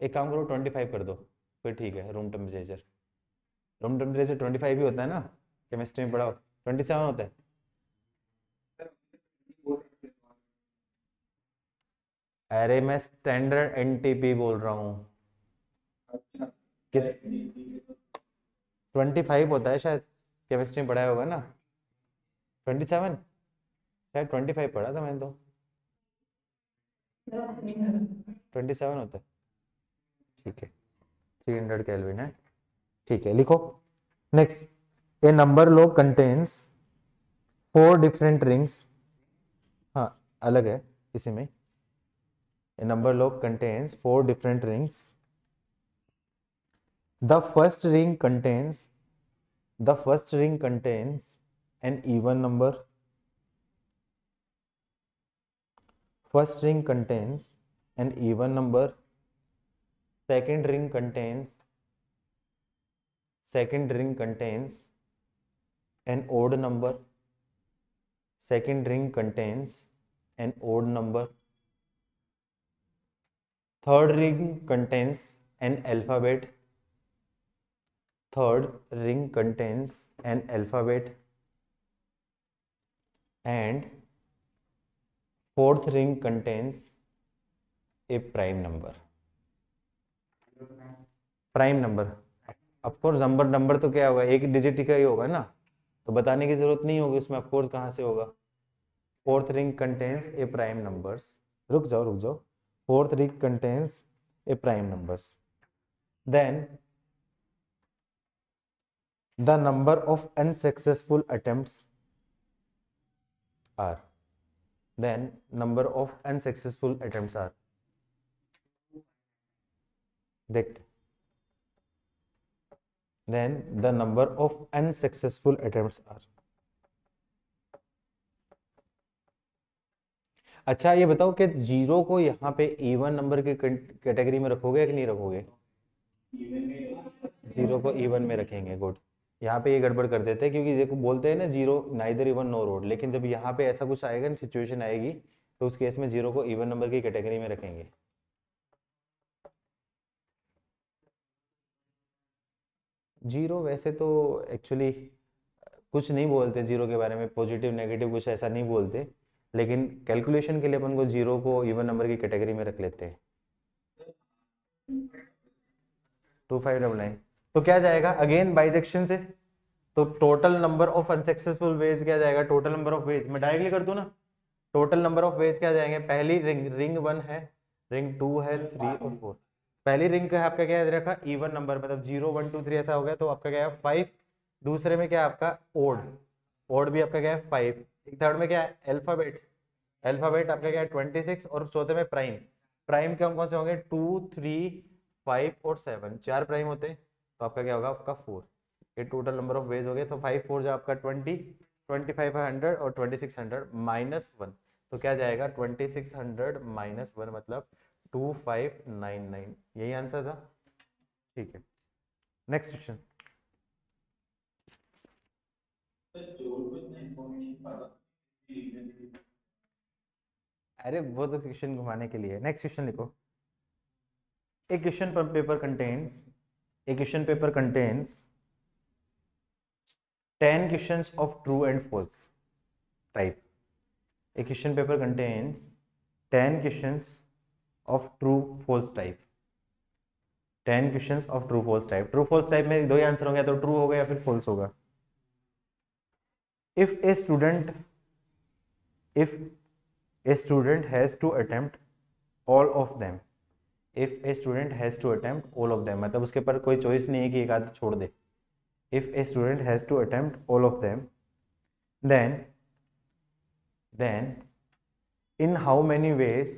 एक काम करो 25 कर दो, फिर ठीक है, रूम टेम्परेचर 25 ही होता है ना, केमिस्ट्री में पढ़ा 27 होता है। अरे मैं स्टैंडर्ड एनटीपी बोल रहा हूँ, 25 होता है शायद, केमिस्ट्री में पढ़ाया होगा ना 27, शायद 25 पढ़ा था मैंने तो, 27 होता है। ठीक है 300 केल्विन है, ठीक है लिखो next, a number lock contains 4 different rings, हाँ अलग है इसी में, a number lock contains 4 different rings, the first ring contains an even number, first ring contains an even number, second ring contains an odd number, second ring contains an odd number, third ring contains an alphabet, third ring contains an alphabet, and fourth ring contains A prime number. Prime number of course, number तो क्या होगा, एक digit का ही होगा ना, तो बताने की जरूरत नहीं होगी उसमें, ऑफकोर्स कहाँ से होगा। Fourth ring contains a prime numbers, रुक जाओ, fourth ring contains a prime numbers, then the number of unsuccessful attempts are, then number of unsuccessful attempts are, देखते, then the number of unsuccessful attempts are। अच्छा ये बताओ कि zero को यहाँ पे इवन नंबर की कैटेगरी में रखोगे कि नहीं रखोगे? जीरो को इवन में रखेंगे, गुड। यहाँ पे ये गड़बड़ कर देते हैं क्योंकि देखो बोलते हैं ना zero neither even know road, लेकिन जब यहाँ पे ऐसा कुछ आएगा ना, सिचुएशन आएगी, तो उस केस में जीरो को इवन नंबर की कैटेगरी में रखेंगे। जीरो वैसे तो एक्चुअली कुछ नहीं बोलते जीरो के बारे में, पॉजिटिव नेगेटिव कुछ ऐसा नहीं बोलते, लेकिन कैलकुलेशन के लिए अपन को जीरो को इवन नंबर की कैटेगरी में रख लेते हैं। 2599 तो क्या जाएगा अगेन बाइजेक्शन से, तो total number of unsuccessful ways क्या जाएगा, टोटल नंबर ऑफ वेज मैं डायरेक्टली कर दूं ना, टोटल नंबर ऑफ वेज क्या जाएंगे, पहली रिंग 1 है, रिंग 2 है, 3 और 4। पहली रिंग का आपका क्या रखा, इवन नंबर, मतलब 0 1 2 3 ऐसा हो गया, तो आपका क्या है 5। दूसरे में क्या है आपका ओड भी आपका क्या है 5। थर्ड में क्या है अल्फाबेट आपका क्या है 26, और चौथे में प्राइम कौन से होंगे 2 3 5 और 7, 4 प्राइम होते हैं, तो आपका क्या होगा आपका 4। ये टोटल नंबर ऑफ वेज हो गए, तो 5 4 जो आपका 20, 2500 और 2600 -1, तो क्या जाएगा 2600 -1 मतलब 2599, यही आंसर था। ठीक है, नेक्स्ट क्वेश्चन। अरे वो तो क्वेश्चन घुमाने के लिए। नेक्स्ट क्वेश्चन लिखो, a question paper contains 10 questions of true and false type। a question paper contains 10 questions of true false type। 10 questions of true false type। true false type में दो ही answer होंगे, तो true होगा या फिर false होगा। if a student has to attempt all of them, if a student has to attempt all of them मतलब उसके पर कोई चॉइस नहीं है कि एक आध छोड़ दे। if a student has to attempt all of them, then in how many ways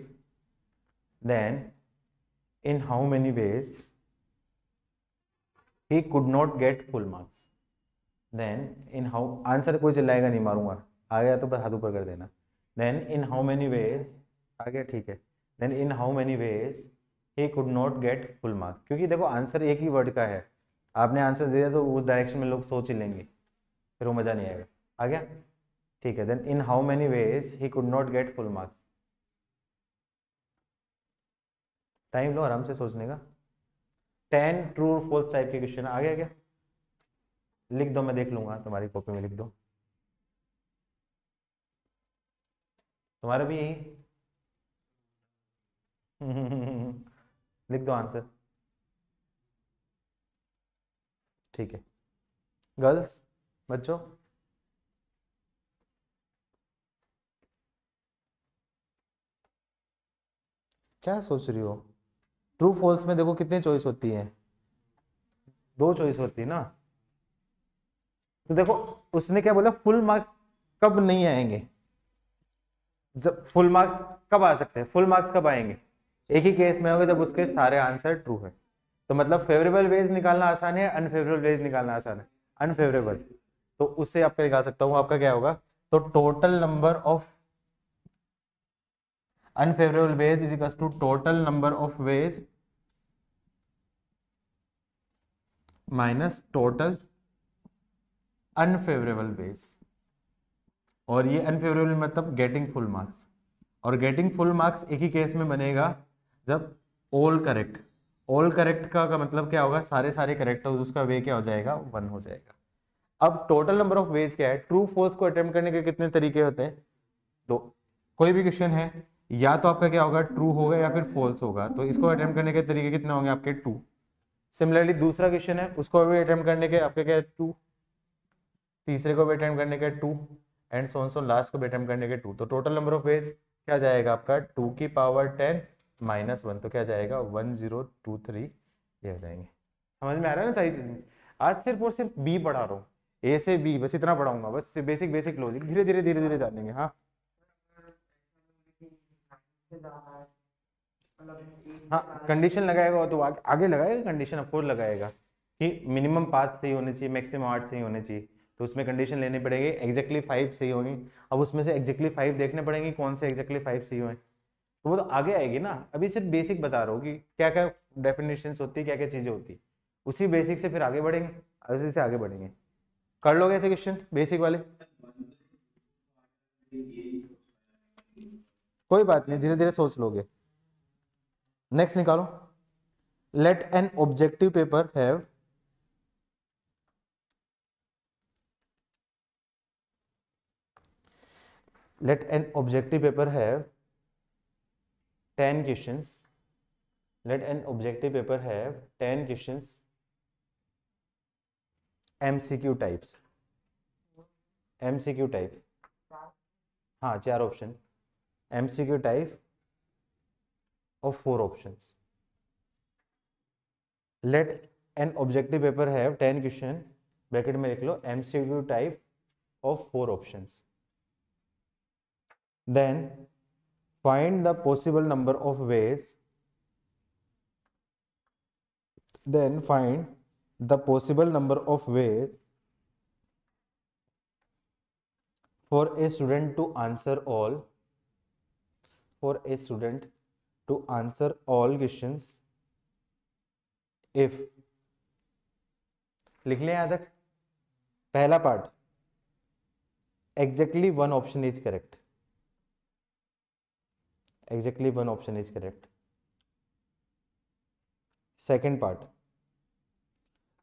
he could not get full marks, then in how, answer कोई चिल्लाएगा नहीं, मारूंगा, आ गया तो हाथ ऊपर कर देना। then in how many ways, आ गया ठीक है, then in how many ways he could not get full marks, क्योंकि देखो आंसर एक ही वर्ड का है, आपने आंसर दे दिया तो उस डायरेक्शन में लोग सोच ही लेंगे, फिर वो मजा नहीं आएगा। आ गया ठीक है, then in how many ways he could not get full marks। Time लो आराम से सोचने का। 10 ट्रू और फॉल्स टाइप के क्वेश्चन आ गया क्या? लिख दो, मैं देख लूंगा, तुम्हारी कॉपी में लिख दो, तुम्हारा भी यही लिख दो आंसर। ठीक है गर्ल्स, बच्चों क्या सोच रही हो? ट्रू फॉल्स में देखो कितनी चॉइस होती है, 2 चॉइस होती है ना। तो देखो उसने क्या बोला, फुल मार्क्स कब नहीं आएंगे, जब फुल मार्क्स कब आ सकते हैं, फुल मार्क्स कब आएंगे, एक ही केस में होगा जब उसके सारे आंसर ट्रू है। तो मतलब फेवरेबल वेज निकालना आसान है, अनफेवरेबल वेज निकालना आसान है। अनफेवरेबल तो उससे आपका निकाल सकता हूं, आपका क्या होगा, तो total number of unfavourable ways is equal to total number of ways minus total unfavourable ways. और ये अनफेवरेबल मतलब गेटिंग फुल मार्क्स, और गेटिंग फुल मार्क्स एक ही केस में बनेगा जब ऑल करेक्ट। ऑल करेक्ट का मतलब क्या होगा, सारे करेक्ट हो, उसका वे क्या हो जाएगा, 1 हो जाएगा। अब टोटल नंबर ऑफ वेज क्या है, ट्रू फॉल्स को अटेम्प्ट करने के कितने तरीके होते हैं, 2। कोई भी क्वेश्चन है या तो आपका क्या होगा, ट्रू होगा या फिर फॉल्स होगा। तो इसको अटेम्प्ट करने के तरीके कितने होंगे आपके, 2। सिमिलरली दूसरा क्वेश्चन है, उसको भी अटेम्प्ट करने के आपके क्या है, 2। तीसरे को भी अटेम्प्ट करने के 2 and so on so last को भी अटेम्प्ट करने के 2। तो टोटल नंबर ऑफ वेज क्या जाएगा आपका 2 की पावर 10 -1, तो क्या जाएगा 1023 ये हो जाएंगे। समझ में आ रहा है ना सही चीज। आज सिर्फ और सिर्फ बी पढ़ा रहा हूँ, ए से बी बस इतना पढ़ाऊंगा, बस बेसिक बेसिक लॉजिक धीरे धीरे धीरे धीरे जानेंगे। हाँ हाँ कंडीशन लगाएगा तो आगे लगाएगा, कंडीशन अफकोर्स लगाएगा कि मिनिमम 5 सही होने चाहिए, मैक्सिमम 8 सही होने चाहिए। तो उसमें कंडीशन लेनी पड़ेगी, एग्जैक्टली 5 सही होंगी। अब उसमें से एग्जैक्टली 5 देखने पड़ेंगे कौन से एग्जैक्टली 5 सही हुए, तो वो तो आगे आएगी ना। अभी सिर्फ बेसिक बता रहा हूँ कि क्या क्या डेफिनेशंस होती है, क्या क्या चीजें होती है, उसी बेसिक से फिर आगे बढ़ेंगे, उसी से आगे बढ़ेंगे। कर लोगे ऐसे क्वेश्चन बेसिक वाले, कोई बात नहीं, धीरे धीरे सोच लोगे। नेक्स्ट निकालो। Let an objective paper have let an objective paper have 10 questions. Let an objective paper have 10 questions MCQ types, MCQ type, हाँ 4 option, MCQ type of 4 options. Let an objective paper have 10 question, bracket में लिख लो MCQ type of 4 options. Then find the possible number of ways, then find the possible number of ways for a student to answer all, for a student to answer all questions if, लिख लें यहां तक। पहला part exactly one option is correct, exactly one option is correct. Second part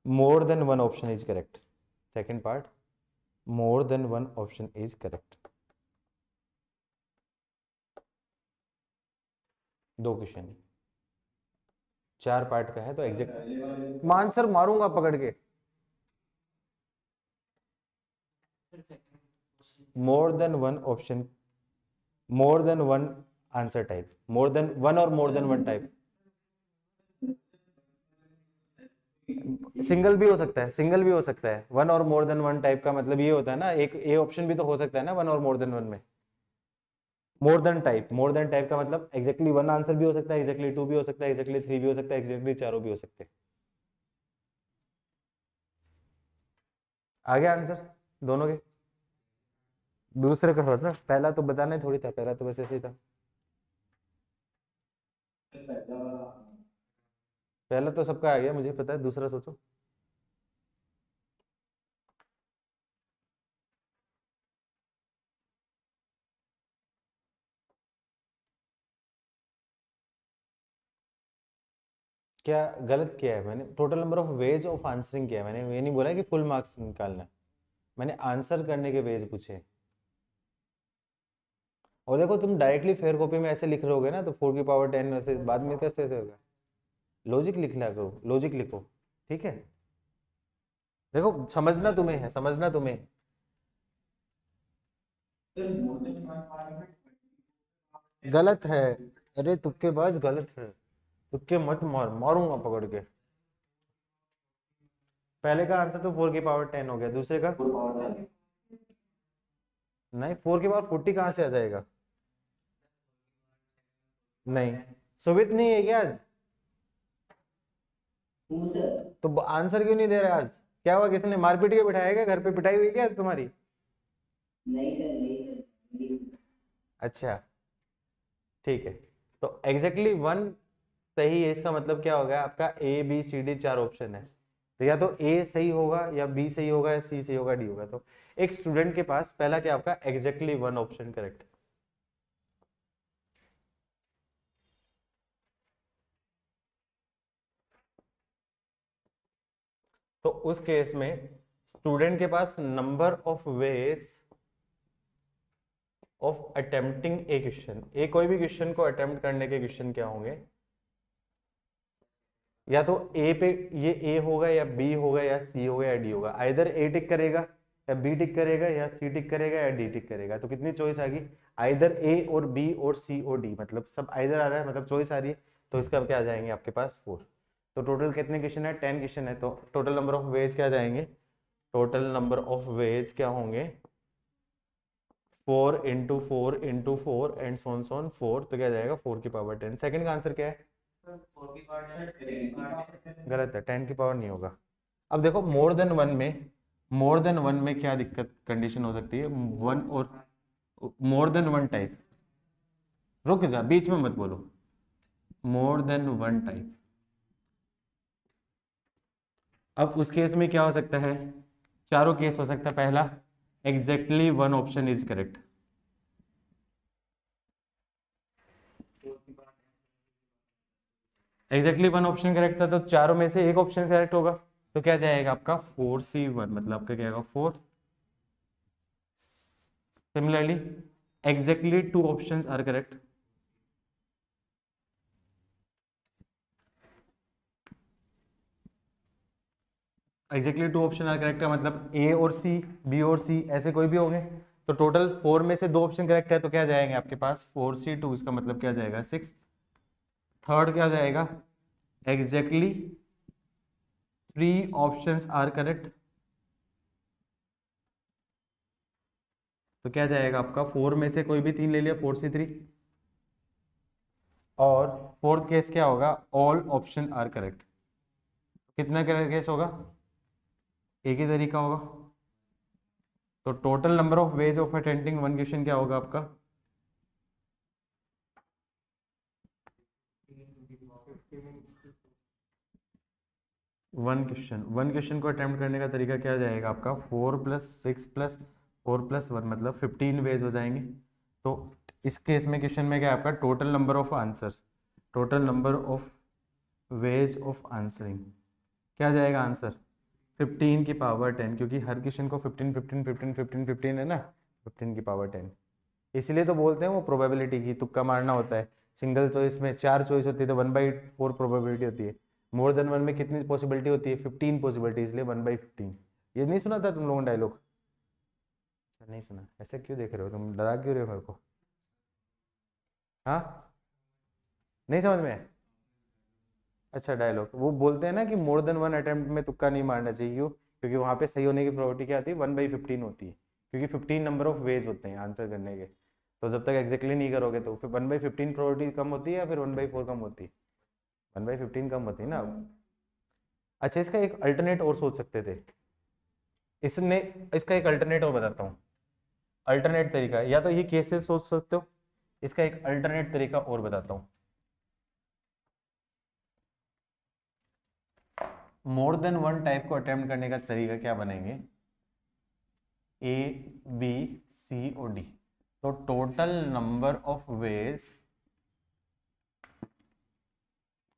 more than one option is correct, second part more than one option is correct. 2 question, 4 part का है तो exact मैं answer मारूंगा पकड़ के। More than one option, more than one answer type, more than one और more than one type, single भी हो सकता है, सिंगल भी हो सकता है। वन और मोर देन वन टाइप का मतलब ये होता है ना, एक ए ऑप्शन भी तो हो सकता है ना वन और मोर देन वन में। More than type, more then type का मतलब एग्जैक्टली वन आंसर भी हो सकता है, एग्जैक्टली 2 भी हो सकता है, एग्जैक्टली 3 भी हो सकता है, एग्जैक्टली चारों भी हो सकते हैं। आ गया आंसर दोनों के। दूसरे का था, पहला तो बताना ही थोड़ी था, पहला तो बस ऐसे ही था। पहला तो सबका आ गया मुझे पता है, दूसरा सोचो। क्या गलत किया है मैंने, total number of ways of answering किया है मैंने, ये नहीं बोला कि फुल मार्क्स निकालना है, मैंने आंसर करने के वेज पूछे। और देखो तुम डायरेक्टली फेयर कॉपी में ऐसे लिख रहोगे ना तो 4 की पावर 10 वैसे बाद में कैसे होगा। लॉजिक लिख लिया करो, लॉजिक लिखो, ठीक है। देखो समझना तुम्हें है, समझना तुम्हें। गलत है, अरे तुक्केबाज गलत है, तुक्के मत मार, मारूंगा पकड़ के। पहले का आंसर तो 4 की पावर 10 हो गया, दूसरे का नहीं, 4 की पावर 40 कहाँ से आ जाएगा। नहीं सुमित नहीं है क्या आज, तो आंसर क्यों नहीं दे रहा आज, क्या हुआ, किसने मार पीट के बिठाया क्या, घर पे पिटाई हुई क्या आज तुम्हारी। नहीं सर, नहीं सर। अच्छा ठीक है, तो एग्जैक्टली वन सही है, इसका मतलब क्या होगा आपका A B C D 4 option है, तो या तो ए सही होगा या बी सही होगा या सी सही होगा डी होगा। तो एक स्टूडेंट के पास पहला क्या आपका एग्जैक्टली वन ऑप्शन करेक्ट। तो उस केस में स्टूडेंट के पास number of ways of attempting a question, ए कोई भी क्वेश्चन को अटेम्प्ट करने के क्वेश्चन क्या होंगे, या तो ए पे ये ए होगा या बी होगा या सी होगा या डी होगा, आइदर ए टिक करेगा या बी टिक करेगा या सी टिक करेगा या डी टिक करेगा। तो कितनी चॉइस आ गई, आइदर ए और बी और सी और डी, मतलब सब आइदर आ रहा है, मतलब चॉइस आ रही है। तो इसका क्या आ जाएंगे आपके पास 4। तो टोटल कितने क्वेश्चन है, 10 क्वेश्चन है। तो टोटल नंबर ऑफ वेज क्या जाएंगे, टोटल नंबर ऑफ वेज क्या होंगे 4 × 4 × 4 एंड सोन 4। तो क्या जाएगा 4 की पावर 10। सेकंड का आंसर क्या है, गलत है, 10 की पावर नहीं होगा। अब देखो मोर देन वन में क्या दिक्कत कंडीशन हो सकती है, वन और मोर देन वन टाइप, रुक जा बीच में मत बोलो, मोर देन वन टाइप। अब उस केस में क्या हो सकता है, चारों केस हो सकता है। पहला, exactly one option is correct, exactly one option correct था, तो चारों में से एक ऑप्शन करेक्ट होगा। तो क्या जाएगा आपका 4C1, मतलब आपका क्या आएगा 4। Similarly exactly 2 options are correct, exactly 2 option are correct का मतलब ए और सी, बी और सी ऐसे कोई भी होंगे। तो टोटल 4 में से 2 ऑप्शन करेक्ट है, तो क्या जाएंगे आपके पास 4C2, इसका मतलब क्या जाएगा 6। थर्ड क्या जाएगा, एग्जैक्टली 3 ऑप्शंस आर करेक्ट, तो क्या जाएगा आपका 4 में से कोई भी 3 ले लिया 4C3। और फोर्थ केस क्या होगा, ऑल ऑप्शन आर करेक्ट। कितना केस होगा, एक ही तरीका होगा। तो total number of ways of attempting one question क्या होगा आपका, वन क्वेश्चन को अटेम्प्ट करने का तरीका क्या जाएगा आपका 4 + 6 + 4 + 1 मतलब 15 वेज हो जाएंगे। तो इस केस में क्वेश्चन में क्या है आपका total number of answers, total number of ways of answering क्या जाएगा आंसर 15 की पावर 10, क्योंकि हर क्वेश्चन को 15 15 15 15 15 है ना, 15 की पावर 10। इसलिए तो बोलते हैं वो प्रोबेबिलिटी की तुक्का मारना होता है। सिंगल चॉइस में 4 चॉइस होती है तो 1/4 प्रोबेबिलिटी होती है, मोर देन वन में कितनी पॉसिबिलिटी होती है 15 पॉसिबिलिटी, इसलिए 1/15। ये नहीं सुना था तुम लोगों ने डायलॉग, नहीं सुना, ऐसे क्यों देख रहे हो तुम, डरा क्यों रहे हो मेरे को, हाँ नहीं समझ में। अच्छा डायलॉग वो बोलते हैं ना कि मोर देन वन अटेम्प्ट में तुक्का नहीं मारना चाहिए, क्यों, क्योंकि वहां पे सही होने की प्रोबेबिलिटी क्या आती है 1/15 होती है, क्योंकि 15 नंबर ऑफ वेज होते हैं आंसर करने के। तो जब तक एग्जैक्टली नहीं करोगे तो फिर 1/15 प्रोबेबिलिटी कम होती है या फिर 1/4 कम होती है, 1/15 कम होती है ना। अच्छा इसका एक अल्टरनेट और सोच सकते थे, इसने इसका एक अल्टरनेट और बताता हूँ, अल्टरनेट तरीका, या तो ये केसेस सोच सकते हो, इसका एक अल्टरनेट तरीका और बताता हूँ। मोर देन वन टाइप को अटेम्प्ट करने का तरीका क्या बनेंगे, ए बी सी और डी। तो total number of ways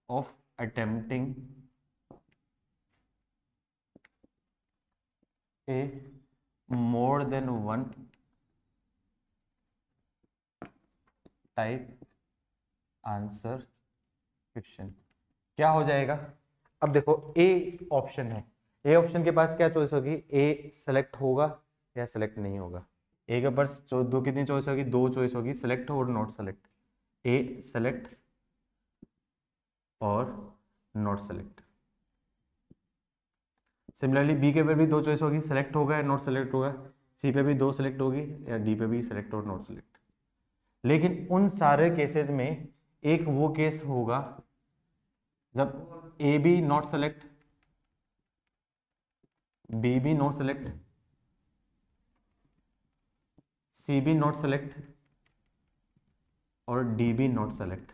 of attempting A more than one type answer question क्या हो जाएगा। अब देखो ए ऑप्शन है, ए ऑप्शन के पास क्या चॉइस होगी, ए सेलेक्ट होगा या सेलेक्ट नहीं होगा। ए के पास दो कितनी चॉइस होगी, 2 चॉइस होगी, सेलेक्ट और नॉट सेलेक्ट, ए सेलेक्ट और नॉट सेलेक्ट। सिमिलरली बी के पे भी 2 चॉइस होगी, सेलेक्ट होगा या नॉट सेलेक्ट होगा, सी पे भी 2 सेलेक्ट होगी या डी पे भी सेलेक्ट और नॉट सेलेक्ट। लेकिन उन सारे केसेस में एक वो केस होगा जब A be not select, B be not select, C be not select और डी बी नॉट सेलेक्ट।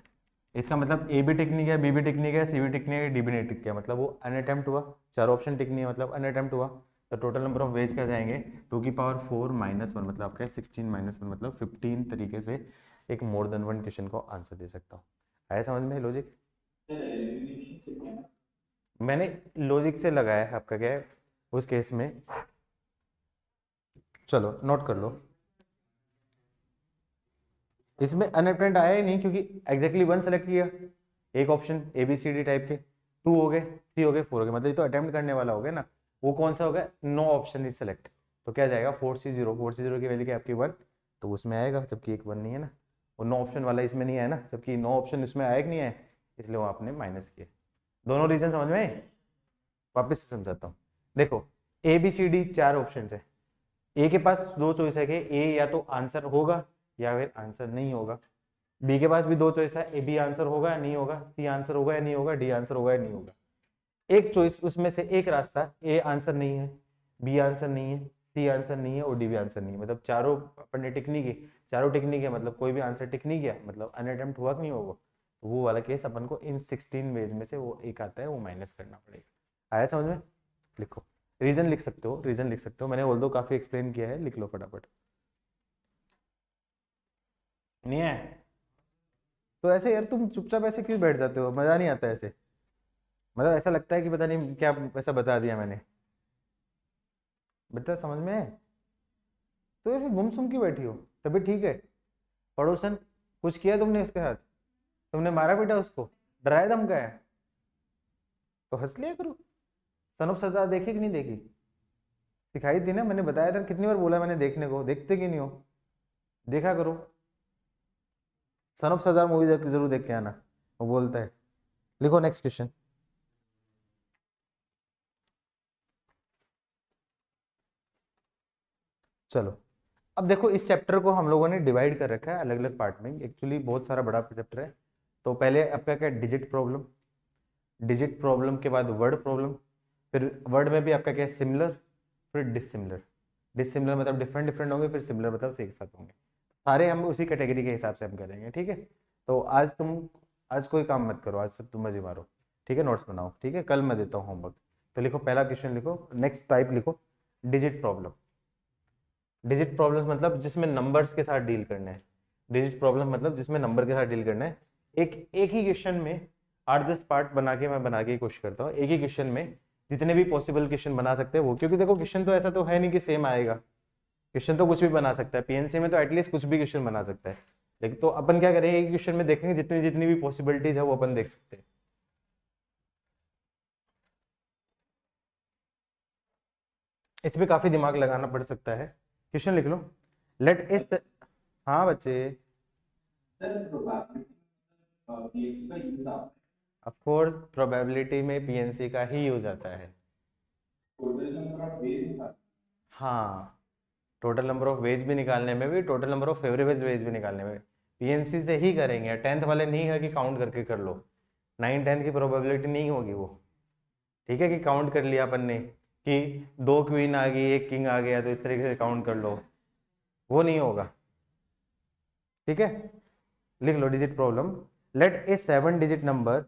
इसका मतलब ए भी टिक नहीं गया, बी भी टिक नहीं गया, सी भी टिक नहीं गया, डी भी नहीं टिक गया, मतलब वो अनअटेम्प्ट हुआ। 4 ऑप्शन टिक नहीं है मतलब अनअटेम्प्ट हुआ। तो टोटल नंबर ऑफ वेज क्या जाएंगे 2 की पावर 4 - 1 मतलब आपका 16 - 1 मतलब 15 तरीके से एक मोर देन वन क्वेश्चन को आंसर दे सकता हूँ। आया समझ में लॉजिक, मैंने लॉजिक से लगाया है, आपका क्या है उस केस में, चलो नोट कर लो। इसमें अनअटेम्प्टेड आया ही नहीं क्योंकि एग्जैक्टली 1 सेलेक्ट किया, एक ऑप्शन ABCD टाइप के, 2 हो गए, 3 हो गए, 4 हो गए, मतलब ये तो अटेम्प्ट करने वाला हो गया ना। वो कौन सा हो गया, नो ऑप्शन इज सेलेक्ट, तो क्या जाएगा 4C0, 4C0 की वैल्यू क्या आपकी 1, तो उसमें आएगा, जबकि एक 1 नहीं है ना, वो नो ऑप्शन वाला इसमें नहीं आया ना, जबकि नो ऑप्शन इसमें आया कि नहीं आया, इसलिए वो आपने माइनस किया। दोनों रीजन समझ में, वापस से समझाता हूँ। देखो ABCD 4 ऑप्शन है, ए के पास 2 चॉइस है कि ए या तो आंसर होगा या फिर आंसर नहीं होगा, बी के पास भी 2 चॉइस है, ए बी आंसर होगा या नहीं होगा, सी आंसर होगा या नहीं होगा, डी आंसर होगा या नहीं होगा। एक चॉइस उसमें से एक रास्ता, ए आंसर नहीं है, बी आंसर नहीं है, सी आंसर नहीं है और डी भी आंसर नहीं है, मतलब चारों अपन ने टिक नहीं की, चारों टिक नहीं किया मतलब कोई भी आंसर टिक नहीं किया, मतलब अनअटेम्प्ट हुआ कि नहीं होगा, तो वो वाला केस अपन को इन 16 वेज में से वो एक आता है, वो माइनस करना पड़ेगा। आया समझ में, लिखो, रीजन लिख सकते हो, रीजन लिख सकते हो, मैंने बोल दो काफी एक्सप्लेन किया है, लिख लो फटाफट। नहीं है तो ऐसे यार तुम चुपचाप ऐसे क्यों बैठ जाते हो, मजा नहीं आता ऐसे, मतलब ऐसा लगता है कि पता नहीं क्या ऐसा बता दिया मैंने, बता समझ में है? तो ऐसे गुमसुम क्यों बैठी हो, तभी ठीक है, पड़ोसन कुछ किया तुमने उसके साथ, तुमने मारा पीटा उसको, डराया धमकाया, तो हंस लिया करो। सनब सरदार देखी कि नहीं देखी, सिखाई थी ना, मैंने बताया था कितनी बार बोला मैंने देखने को, देखते क्यों नहीं हो, देखा करो। सनब सरदार मूवी जरूर देख के आना, वो बोलता है। लिखो नेक्स्ट क्वेश्चन। चलो अब देखो इस चैप्टर को हम लोगों ने डिवाइड कर रखा है अलग अलग पार्ट में, एक्चुअली बहुत सारा बड़ा चैप्टर है। तो पहले आपका क्या, डिजिट प्रॉब्लम, डिजिट प्रॉब्लम के बाद वर्ड प्रॉब्लम, फिर वर्ड में भी आपका क्या है, सिमिलर, फिर डिसिमिलर, डिसिमिलर मतलब डिफरेंट डिफरेंट होंगे, फिर सिमिलर मतलब एक साथ होंगे, सारे हम उसी कैटेगरी के हिसाब से हम करेंगे, ठीक है। तो आज कोई काम मत करो, आज सब तुम मजे मारो, ठीक है, नोट्स बनाओ, ठीक है, कल मैं देता हूँ होमवर्क। तो लिखो पहला क्वेश्चन लिखो, नेक्स्ट टाइप लिखो, डिजिट प्रॉब्लम। डिजिट प्रॉब्लम मतलब जिसमें नंबर्स के साथ डील करना है, डिजिट प्रॉब्लम मतलब जिसमें नंबर के साथ डील करना है। एक ही क्वेश्चन में 8-10 पार्ट मैं बना के कोशिश करता हूँ, एक ही क्वेश्चन में जितने भी पॉसिबल क्वेश्चन बना सकते हैं वो, क्योंकि देखो क्वेश्चन तो ऐसा तो है नहीं कि सेम आएगा, क्वेश्चन तो कुछ भी बना सकता है, पीएनसी में तो एटलीस्ट कुछ भी क्वेश्चन बना सकता है, लेकिन तो अपन क्या करेंगे, एक क्वेश्चन में देखेंगे जितनी जितनी भी पॉसिबिलिटीज है वो अपन देख सकते हैं। इसमें काफी दिमाग लगाना पड़ सकता है। क्वेश्चन लिख लो, लेट इस, हाँ बच्चे, सर प्रोबेबिलिटी पीएक्स का यूज आता है, ऑफ कोर्स प्रोबेबिलिटी में पीएनसी का ही यूज आता है। टोटल नंबर ऑफ वेज होता है। हाँ, टोटल नंबर ऑफ वेज भी निकालने में भी, total number of favourable ways भी निकालने में पीएनसी से ही करेंगे। 10th वाले नहीं है कि काउंट करके कर लो, 9-10 की प्रोबेबिलिटी नहीं होगी वो, ठीक है, कि काउंट कर लिया अपन ने कि 2 क्वीन आ गई 1 किंग आ गया तो इस तरीके से काउंट कर लो, वो नहीं होगा, ठीक है। लिख लो digit problem, let a 7 digit number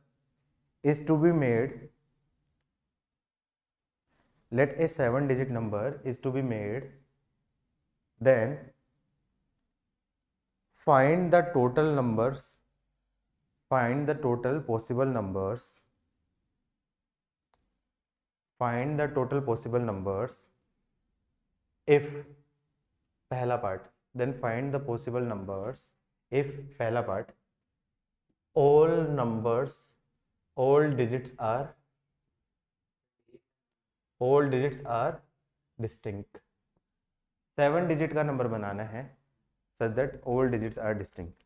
is to be made, let a 7 digit number is to be made, then find the total numbers, find the total possible numbers, find the total possible numbers if, पहला part, then find the possible numbers if, पहला part, all numbers, all digits are, all digits are distinct। 7 digit का number बनाना है such that all digits are distinct।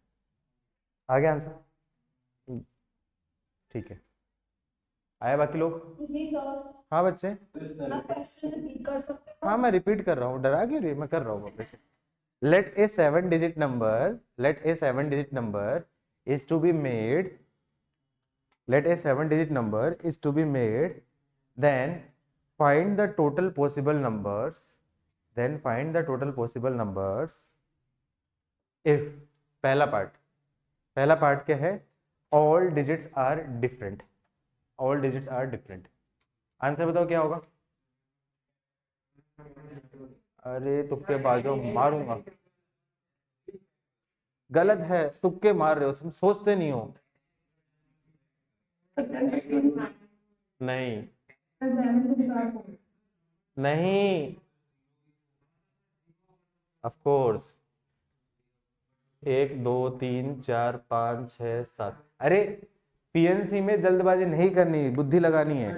आ गया answer, ठीक है, आया बाकी लोग? हाँ बच्चे, हाँ मैं रिपीट कर रहा हूँ, डरा क्यों रही, मैं कर रहा हूँ वापस से। Let a 7 digit number, let a 7 digit number is to be made, let a 7 digit number is to be made, then find the total possible numbers, then find the total possible numbers if, पहला part क्या है, all digits are different, all digits are different। Answer बताओ क्या होगा, अरे तुक्के बाजो मारूंगा, गलत है, तुक्के मार रहे हो, तुम सोचते नहीं हो, नहीं नहीं, ऑफ कोर्स 1 2 3 4 5 6 7। अरे पीएनसी में जल्दबाजी नहीं करनी, बुद्धि लगानी है।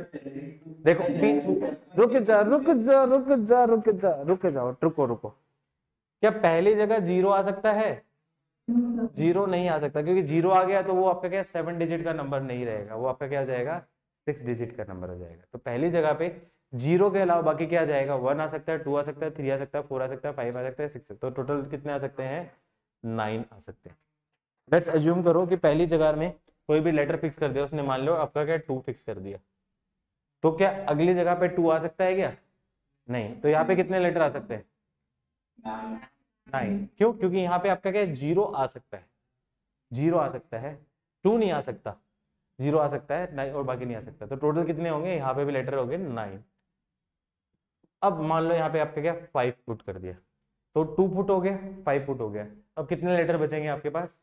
देखो रुक जा रुक जा रुक जा रुक जा रुक जाओ, रुको रुको। क्या पहली जगह 0 आ सकता है? 0 नहीं आ सकता, क्योंकि 0 आ गया तो वो आपका क्या 7 डिजिट का नंबर नहीं रहेगा, वो आपका क्या आ जाएगा 6 डिजिट का नंबर हो जाएगा। तो पहली जगह पे 0 के अलावा बाकी क्या आ जाएगा, 1 आ सकता है, 2 आ सकता है, 3 आ सकता है, 4 आ सकता है, 5 आ सकता है, 6। तो टोटल कितने आ सकते हैं? 9 आ सकते हैं। लेट्स अज्यूम करो कि पहली जगह में कोई भी लेटर फिक्स कर दिया उसने, मान लो आपका क्या 2 फिक्स कर दिया, तो क्या अगली जगह पे 2 आ सकता है क्या? नहीं। तो यहाँ पे कितने लेटर आ सकते हैं? 9। क्यों? क्योंकि यहाँ पे आपका क्या 0 आ सकता है, 0 आ सकता है, 2 नहीं आ सकता, 0 आ सकता है 9 और बाकी नहीं आ सकता। तो टोटल कितने होंगे? यहाँ पे भी लेटर हो गए 9। अब मान लो यहाँ पे आपका क्या 5 पुट कर दिया, तो 2 पुट हो गया, 5 पुट हो गया। अब कितने लेटर बचेंगे आपके पास?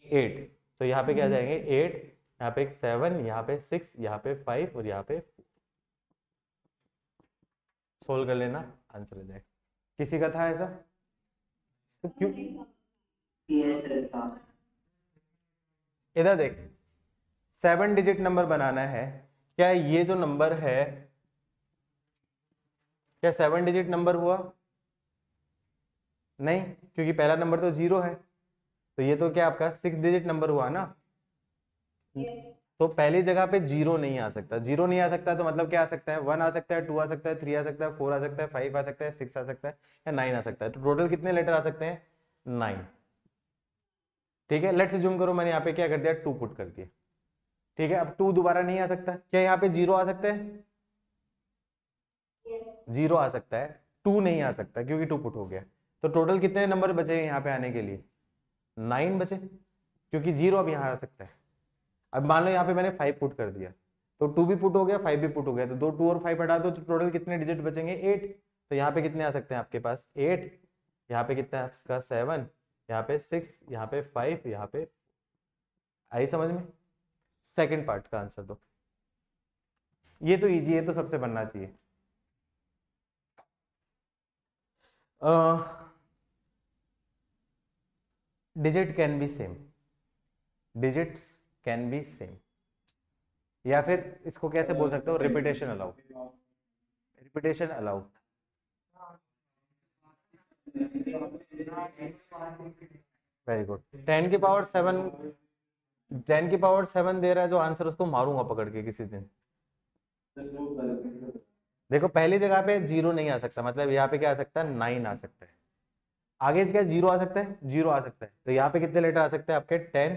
8। तो यहाँ पे क्या जाएंगे 8, यहाँ पे 7, यहाँ पे 6, यहाँ पे 5 और यहाँ पे 4। सोल्व कर लेना, आंसर आ जाएगा। किसी का था ऐसा? तो क्यों? इधर देख, 7 डिजिट नंबर बनाना है। क्या ये जो नंबर है क्या 7 डिजिट नंबर हुआ? नहीं, क्योंकि पहला नंबर तो 0 है। तो ये तो क्या आपका 6 डिजिट नंबर हुआ ना। तो पहली जगह पे 0 नहीं आ सकता। 0 नहीं आ सकता तो मतलब क्या आ सकता है? 1 आ सकता है, 2 आ सकता है, 3 आ सकता है, 4 आ सकता है, 5 आ सकता है, 6 आ सकता है या 9 आ सकता है। तो टोटल कितने लेटर आ सकते हैं? 9। ठीक है, लेट्स अज्यूम करो मैंने यहाँ पे क्या कर दिया 2 पुट कर दिया। ठीक है, अब 2 दोबारा नहीं आ सकता। क्या यहाँ पे 0 आ सकता है? 0 आ सकता है, 2 नहीं आ सकता क्योंकि 2 पुट हो गया। तो टोटल कितने नंबर बचे यहाँ पे आने के लिए? 9 बचे, क्योंकि 0 अब यहाँ आ सकता है। अब मान लो यहाँ पे मैंने 5 पुट कर दिया, तो 2 भी पुट हो गया, 5 भी पुट हो गया, तो 2 और 5 हटा दो तो टोटल कितने डिजिट बचेंगे? 8। तो यहाँ पे कितने आ सकते हैं आपके पास? 8। यहाँ पे कितना है आपका 7, यहाँ पे 6, यहाँ पे 5, यहाँ पे। आई समझ में? सेकंड पार्ट का आंसर दो। ये तो इजी है, तो सबसे बनना चाहिए। Digit can be same, digits can be same, या फिर इसको कैसे बोल सकते हो? Repetition allow, repetition allow. Very good. 10 की पावर 7, 10 की पावर 7 दे रहा है जो आंसर, उसको मारूंगा पकड़ के किसी दिन। देखो पहली जगह पे 0 नहीं आ सकता, मतलब यहाँ पे क्या आ सकता है? 9 आ सकता है। आगे क्या 0 आ सकता है? 0 आ सकता है। तो यहाँ पे कितने लेटर आ सकते हैं आपके? 10।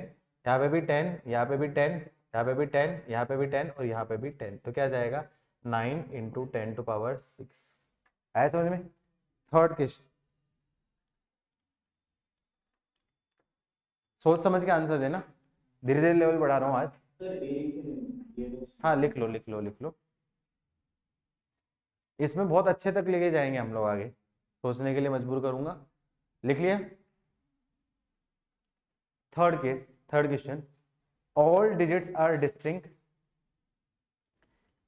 यहाँ पे भी 10, यहाँ पे भी 10, यहाँ पे भी 10, यहाँ पे भी 10 और यहाँ पे भी 10। तो क्या जाएगा 9 इंटू 10 टू पावर 6। आया समझ में? थर्ड क्वेश्चन, सोच समझ के आंसर देना, धीरे धीरे लेवल बढ़ा रहा हूँ आज। हाँ लिख लो लिख लो लिख लो, इसमें बहुत अच्छे तक लेके जाएंगे हम लोग आगे, सोचने के लिए मजबूर करूंगा। लिख लिया? Third case, third question, all digits are distinct,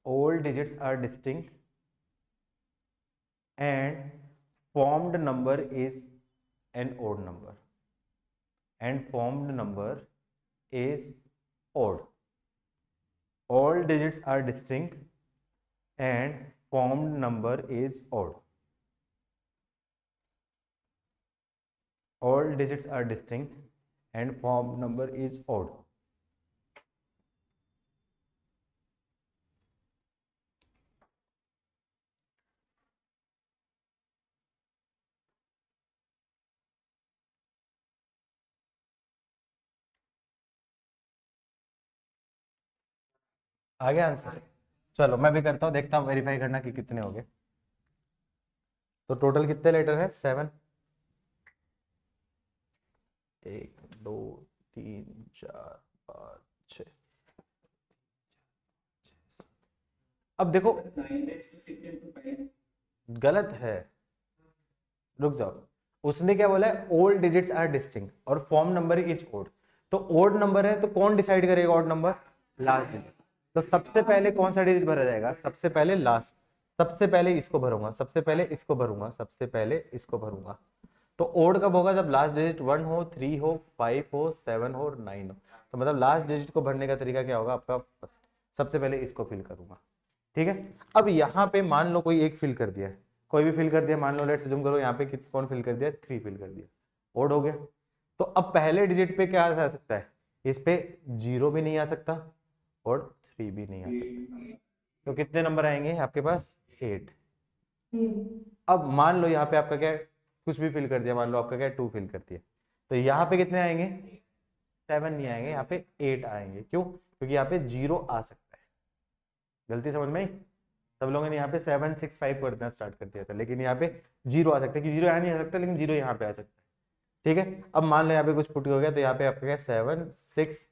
all digits are distinct and formed number is an odd number, and formed number is odd. All digits are distinct and formed number is odd. All digits are distinct and formed number is odd. आ गया answer? चलो मैं भी करता हूँ, देखता हूँ verify करना कि कितने हो गए। तो टोटल कितने लेटर है? 7। 1 2 3 4 5 6। अब देखो गलत है, रुक जाओ। उसने क्या बोला है? ऑल डिजिट्स आर डिस्टिंक्ट और फॉर्म नंबर इज ओड। तो ओड नंबर है तो कौन डिसाइड करेगा ऑड नंबर? Last digit. तो सबसे पहले कौन सा डिजिट भरा जाएगा? सबसे पहले लास्ट। सबसे पहले इसको भरूंगा, सबसे पहले इसको भरूंगा, सबसे पहले इसको भरूंगा। तो ओड कब होगा? जब लास्ट डिजिट 1 हो, 3 हो, 5 हो, 7 हो और 9 हो। तो मतलब लास्ट डिजिट को भरने का तरीका क्या होगा आपका? सबसे पहले इसको फिल करूंगा, ठीक है। अब यहाँ पे मान लो कोई एक फिल कर दिया है, कोई भी फिल कर दिया, मान लो लेट्स अज्यूम करो यहाँ पे कौन फिल कर दिया? 3 फिल कर दिया, ओड हो गया। तो अब पहले डिजिट पे क्या आ सकता है? इस पे 0 भी नहीं आ सकता और 3 भी नहीं आ सकता। तो कितने नंबर आएंगे आपके पास? 8। अब मान लो यहाँ पे आपका क्या है? कुछ भी फिल कर दिया, मान लो आपका क्या है? 2 फिल कर दिया, तो यहाँ पे कितने आएंगे? 7 नहीं आएंगे, यहाँ पे 8 आएंगे। क्यों? क्योंकि यहाँ पे 0 आ सकता है। गलती समझ में आई? सब लोगों ने यहाँ पे 7 6 5 करना स्टार्ट कर दिया था, लेकिन यहाँ पे 0 आ सकता है, कि 0 यहाँ नहीं आ सकता, लेकिन 0 यहाँ पे आ सकता है, ठीक है। अब मान लो यहाँ पे कुछ पुट हो गया, तो यहाँ पे आपका क्या? 7 6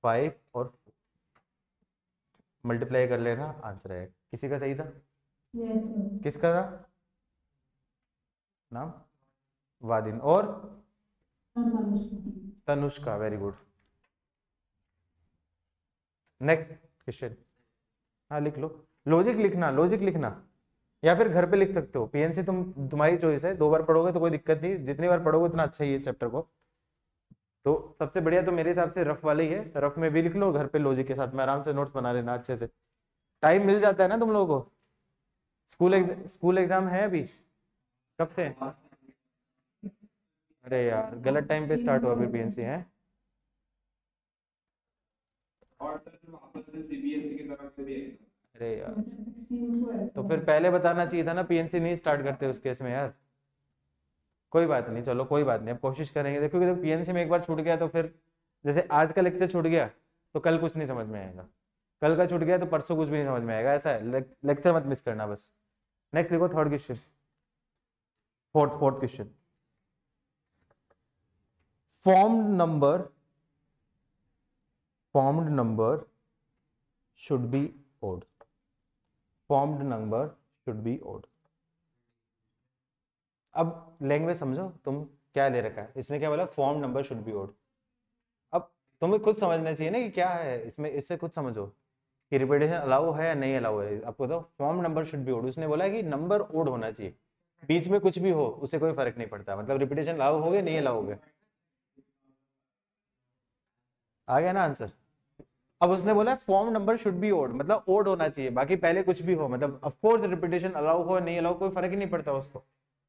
5 और मल्टीप्लाई कर लेना, आंसर आएगा। किसी का सही था? किसका था नाम? वादिन और Tanushka, very good. Next question, हाँ लिख लो। लॉजिक लिखना, लॉजिक लिखना, या फिर घर पे लिख सकते हो। पीएनसी तुम्हारी चॉइस है, 2 बार पढ़ोगे तो कोई दिक्कत नहीं, जितनी बार पढ़ोगे उतना अच्छा ही है इस चैप्टर को। तो सबसे बढ़िया तो मेरे हिसाब से रफ वाला ही है, रफ में भी लिख लो, घर पे लॉजिक के साथ में आराम से नोट्स बना लेना अच्छे से। टाइम मिल जाता है ना तुम लोगों को? स्कूल एग्जाम है अभी? कब से? अरे यार गलत टाइम पे स्टार्ट हुआ फिर पीएनसी है। और सर वापस से सीबीएसई की तरफ से भी है। अरे यार तो फिर पहले बताना चाहिए था ना, पीएनसी नहीं स्टार्ट करते उस केस में यार। कोई बात नहीं, चलो कोई बात नहीं, अब कोशिश करेंगे। देखो कि पीएनसी में एक बार छूट गया तो फिर जैसे आज का लेक्चर छूट गया तो कल कुछ नहीं समझ में आएगा, कल का छूट गया तो परसों कुछ भी नहीं समझ में आएगा, ऐसा है। लेक्चर मत मिस करना बस। नेक्स्ट लिखो, third question, fourth question. formed number should be odd. formed number should be odd. अब लैंग्वेज समझो तुम, क्या ले रखा है इसने, क्या बोला? Form number should be odd. अब तुम्हें खुद समझना चाहिए ना कि क्या है इसमें, इससे खुद समझो कि रिपीटेशन अलाउ है या नहीं अलाउ है। आपको तो form number should be odd, उसने बोला कि नंबर ओड होना चाहिए, बीच में कुछ भी हो उससे कोई फर्क नहीं पड़ता। मतलब रिपीटेशन अलाउ हो गया नहीं अलाउ हो गया, आ गया ना आंसर। अब उसने बोला form number should be odd, मतलब ओड होना चाहिए, बाकी पहले कुछ भी हो, मतलब ऑफ कोर्स रिपीटेशन अलाउ हो नहीं अलाउ कोई फर्क ही नहीं पड़ता उसको।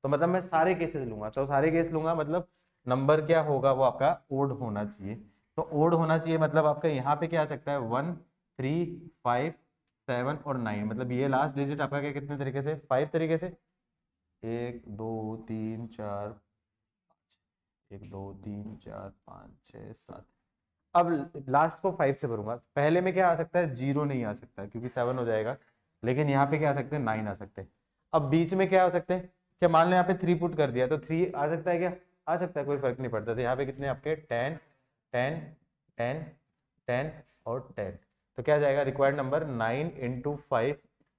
तो मतलब मैं सारे केसेस लूंगा, तो सारे केस लूंगा, मतलब नंबर क्या होगा वो आपका ओड होना चाहिए। तो ओड होना चाहिए मतलब आपका यहाँ पे क्या आ सकता है? 1 3 5 7 और 9, मतलब ये लास्ट डिजिट आपका क्या कितने तरीके से? 5 तरीके से, 1 2 3 4 1 2 3 4 5 6 7। अब लास्ट को 5 से भरूंगा, पहले में क्या आ सकता है? 0 नहीं आ सकता क्योंकि 7 हो जाएगा, लेकिन यहाँ पे क्या आ सकते हैं? 9 आ सकते हैं। अब बीच में क्या आ सकते हैं? क्या मान लो यहाँ पे 3 पुट कर दिया तो 3 आ सकता है, क्या आ सकता है? कोई फर्क नहीं पड़ता। तो यहाँ पे कितने आपके? 10 10 10 10 और 10। तो क्या जाएगा? Required number 9 into 5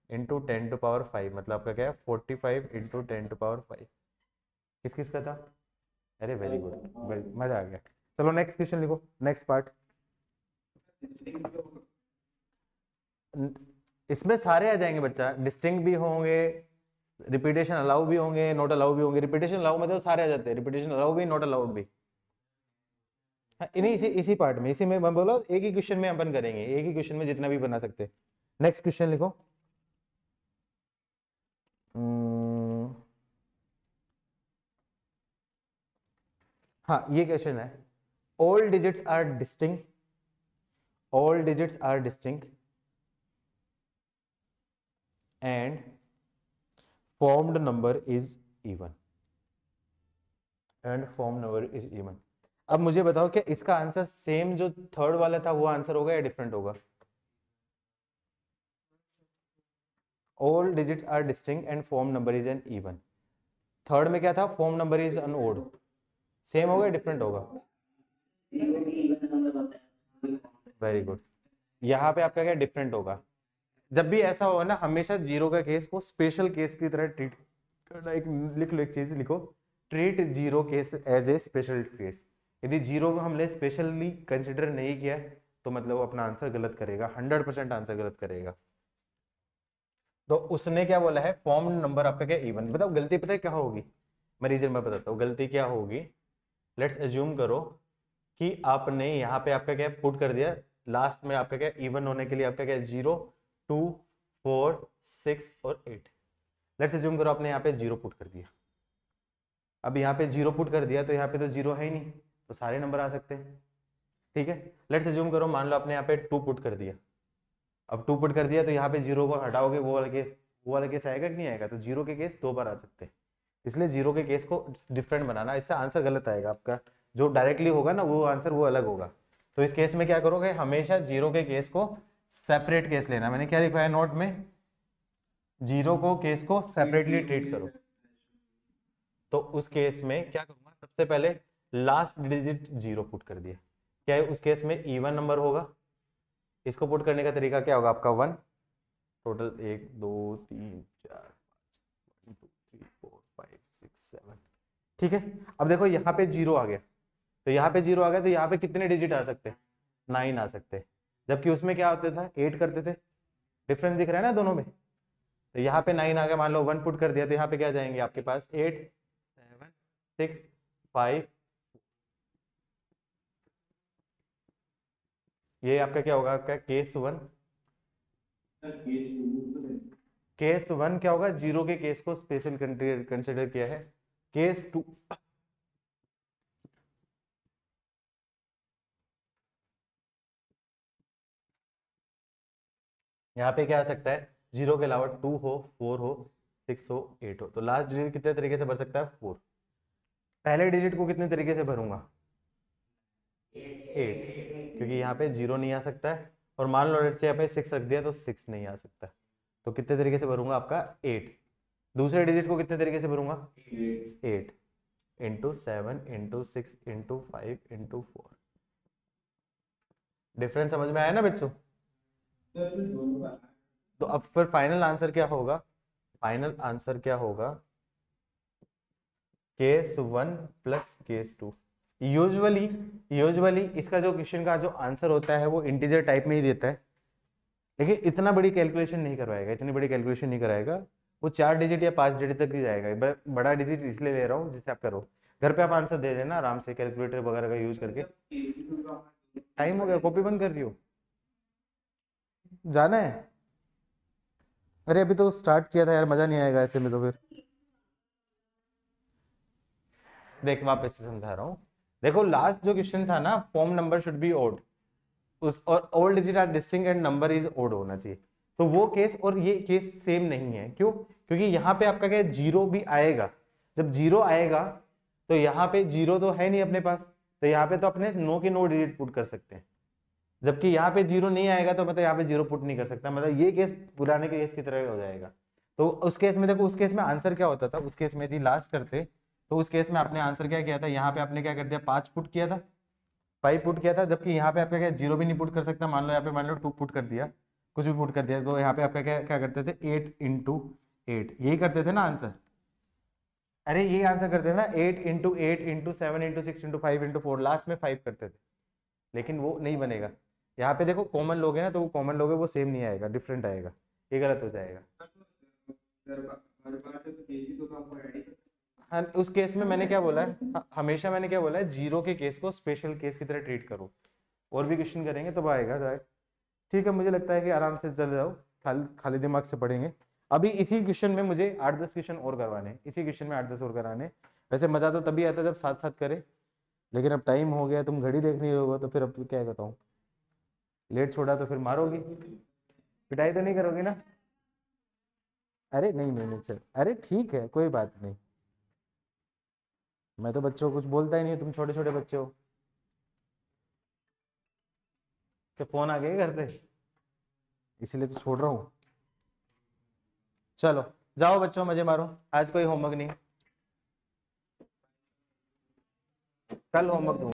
into 10 to power 5, मतलब आपका क्या है? 45 इंटू 10 टू पावर 5। किस किस का था? अरे वेरी गुड, मजा आ गया। चलो नेक्स्ट क्वेश्चन लिखो, नेक्स्ट पार्ट। इसमें सारे आ जाएंगे बच्चा, डिस्टिंक्ट भी होंगे, रिपीटेशन अलाउ भी होंगे, नॉट अलाउ भी होंगे। रिपीटेशन अलाउ मतलब सारे आ जाते हैं, रिपीटेशन अलाउ भी, नॉट अलाउड भी। हाँ, इन्हीं इसी पार्ट में, इसी में मैं बोला एक ही क्वेश्चन में अपन करेंगे, एक ही क्वेश्चन में जितना भी बना सकते हैं। नेक्स्ट क्वेश्चन लिखो। हाँ ये क्वेश्चन है, all digits are distinct, all digits are distinct and formed number is even, and formed number is even। अब मुझे बताओ क्या इसका आंसर सेम जो थर्ड वाला था वो आंसर होगा या डिफरेंट होगा? all digits are distinct and formed number is an even। Third में क्या था? formed number is an odd। Same होगा या डिफरेंट होगा? वेरी गुड, यहाँ पे आपका क्या डिफरेंट होगा? जब भी ऐसा होगा ना, हमेशा जीरो का केस को स्पेशल केस की तरह ट्रीट करना। एक लिख लो, एक चीज लिखो, treat zero case as a special case. यदि जीरो को हमने स्पेशली कंसिडर नहीं किया तो मतलब वो अपना आंसर गलत करेगा, 100% आंसर गलत करेगा। तो उसने क्या बोला है? फॉर्म नंबर आपका क्या इवन। बताओ गलती पता है क्या होगी? मैं रीजन मैं बताता हूँ गलती क्या होगी। लेट्स एज्यूम करो कि आपने यहाँ पे आपका क्या पुट कर दिया, लास्ट में आपका क्या इवन होने के लिए आपका क्या 0, 2, 4, 6 और 8। लेट्स एज्यूम करो आपने यहाँ पे 0 पुट कर दिया। अब यहाँ पे 0 पुट कर दिया तो यहाँ पे तो 0 है ही नहीं, तो सारे नंबर आ सकते हैं। ठीक है, लेट्स एज्यूम करो मान लो आपने यहाँ पे 2 पुट कर दिया। अब 2 पुट कर दिया तो यहाँ पे 0 को हटाओगे, वो वाला केस आएगा कि नहीं आएगा, तो 0 के केस 2 बार आ सकते हैं। इसलिए 0 के केस को डिफरेंट बनाना, इससे आंसर गलत आएगा आपका। जो डायरेक्टली होगा ना वो आंसर वो अलग होगा। तो इस केस में क्या करोगे, हमेशा 0 के केस को सेपरेट केस लेना। मैंने क्या लिखा है नोट में, 0 को केस को सेपरेटली ट्रीट करो। तो उस केस में क्या करूंगा, सबसे पहले लास्ट डिजिट 0 पुट कर दिया। क्या है उस केस में इवन नंबर होगा, इसको पुट करने का तरीका क्या होगा आपका 1, टोटल 1 2 3 4 5 1 2 3 4 5 6 7। ठीक है, अब देखो यहाँ पे 0 आ गया, तो यहाँ पे 0 आ गया तो यहाँ पे कितने डिजिट आ सकते हैं, 9 आ सकते हैं। जबकि उसमें क्या होता था, 8 करते थे। डिफरेंस दिख रहा है ना दोनों में। तो यहाँ पे 9 आ गया, मान लो 1 पुट कर दिया तो यहाँ पे क्या जाएंगे आपके पास 8 7 6 5। ये आपका क्या होगा, आपका केस 1। केस 1 क्या होगा, 0 के केस को स्पेशल कंसिडर किया है। केस 2 यहाँ पे क्या आ सकता है, 0 के अलावा 2 हो, 4 हो, 6 हो, 8 हो। तो लास्ट डिजिट कितने तरीके से भर सकता है, 4। पहले डिजिट को कितने तरीके से भरूंगा, 8, क्योंकि यहाँ पे 0 नहीं आ सकता है। और मान लो लेट्स से यहाँ पे 6 रख दिया तो 6 नहीं आ सकता। तो कितने तरीके से भरूंगा, आपका 8। दूसरे डिजिट को कितने तरीके से भरूंगा, 8 into 7 into 6 into 5 into 4। Difference समझ में आया ना बच्चों। तो अब फिर फाइनल आंसर क्या होगा, फाइनल आंसर क्या होगा, केस 1 प्लस केस 2। यूजुअली इसका जो क्वेश्चन का जो आंसर होता है वो इंटीजर टाइप में ही देता है, लेकिन इतना बड़ी कैलकुलेशन नहीं करवाएगा, इतनी बड़ी कैलकुलेशन नहीं कराएगा। वो 4 डिजिट या 5 डिजिट तक ही जाएगा। बड़ा डिजिट इसलिए ले रहा हूँ जिससे आप करो, घर पे आप आंसर दे देना आराम से कैलकुलेटर वगैरह का यूज करके। टाइम हो गया, कॉपी बंद कर रही हो, जाना है। अरे अभी तो स्टार्ट किया था यार, मजा नहीं आएगा ऐसे में तो। फिर देख वापस से समझा रहा हूँ। देखो लास्ट जो क्वेश्चन था ना, form number should be odd, उस और all digit are distinct and number is odd होना चाहिए। तो वो केस और ये केस सेम नहीं है। क्यों, क्योंकि यहाँ पे आपका क्या 0 भी आएगा। जब 0 आएगा तो यहाँ पे 0 तो है नहीं अपने पास, तो यहाँ पे तो अपने 9 के 9 डिजिट पुट कर सकते हैं। जबकि यहाँ पे 0 नहीं आएगा तो मतलब यहाँ पे 0 पुट नहीं कर सकता, मतलब ये केस पुराने के केस की तरह हो जाएगा। तो उस केस में देखो, उस केस में आंसर क्या होता था, उस केस में यदि लास्ट करते तो उस केस में आपने आंसर क्या किया था, यहाँ पे आपने क्या कर दिया, 5 पुट किया था, 5 पुट किया था। जबकि यहाँ पे आपका क्या 0 भी नहीं पुट कर सकता, मान लो यहाँ पे मान लो 2 पुट कर दिया, कुछ भी पुट कर दिया, तो यहाँ पे आपका क्या क्या करते थे, 8 इंटू 8, यही करते थे ना आंसर। अरे ये आंसर करते थे ना, 8 into 8 into 7 into 6 into 5 into 4, last में 5 करते थे। लेकिन वो नहीं बनेगा। यहाँ पे देखो कॉमन लोगे ना, तो वो कॉमन लोगे वो सेम नहीं आएगा, डिफरेंट आएगा, ये गलत हो जाएगा। हाँ, उस केस में मैंने क्या बोला है, हमेशा मैंने क्या बोला है, 0 के केस को स्पेशल केस की तरह ट्रीट करो। और भी क्वेश्चन करेंगे तब आएगा जाए। ठीक है, मुझे लगता है कि आराम से चल जाओ, खाली दिमाग से पढ़ेंगे। अभी इसी क्वेश्चन में मुझे 8-10 क्वेश्चन और करवाने, इसी क्वेश्चन में 8-10 और कराने। वैसे मजा तो तभी आता जब साथ साथ करे, लेकिन अब टाइम हो गया, तुम घड़ी देख नहीं होगा, तो फिर अब क्या बताऊं, लेट छोड़ा तो फिर मारोगी, पिटाई तो नहीं करोगी ना। अरे नहीं नहीं नहीं, चल अरे ठीक है, कोई बात नहीं। मैं तो बच्चों को कुछ बोलता ही नहीं, तुम छोटे छोटे बच्चे हो। क्या फोन आ गए घर पे, इसलिए तो छोड़ रहा हूँ। चलो जाओ बच्चों, मजे मारो, आज कोई होमवर्क नहीं, कल होमवर्क दूंगा।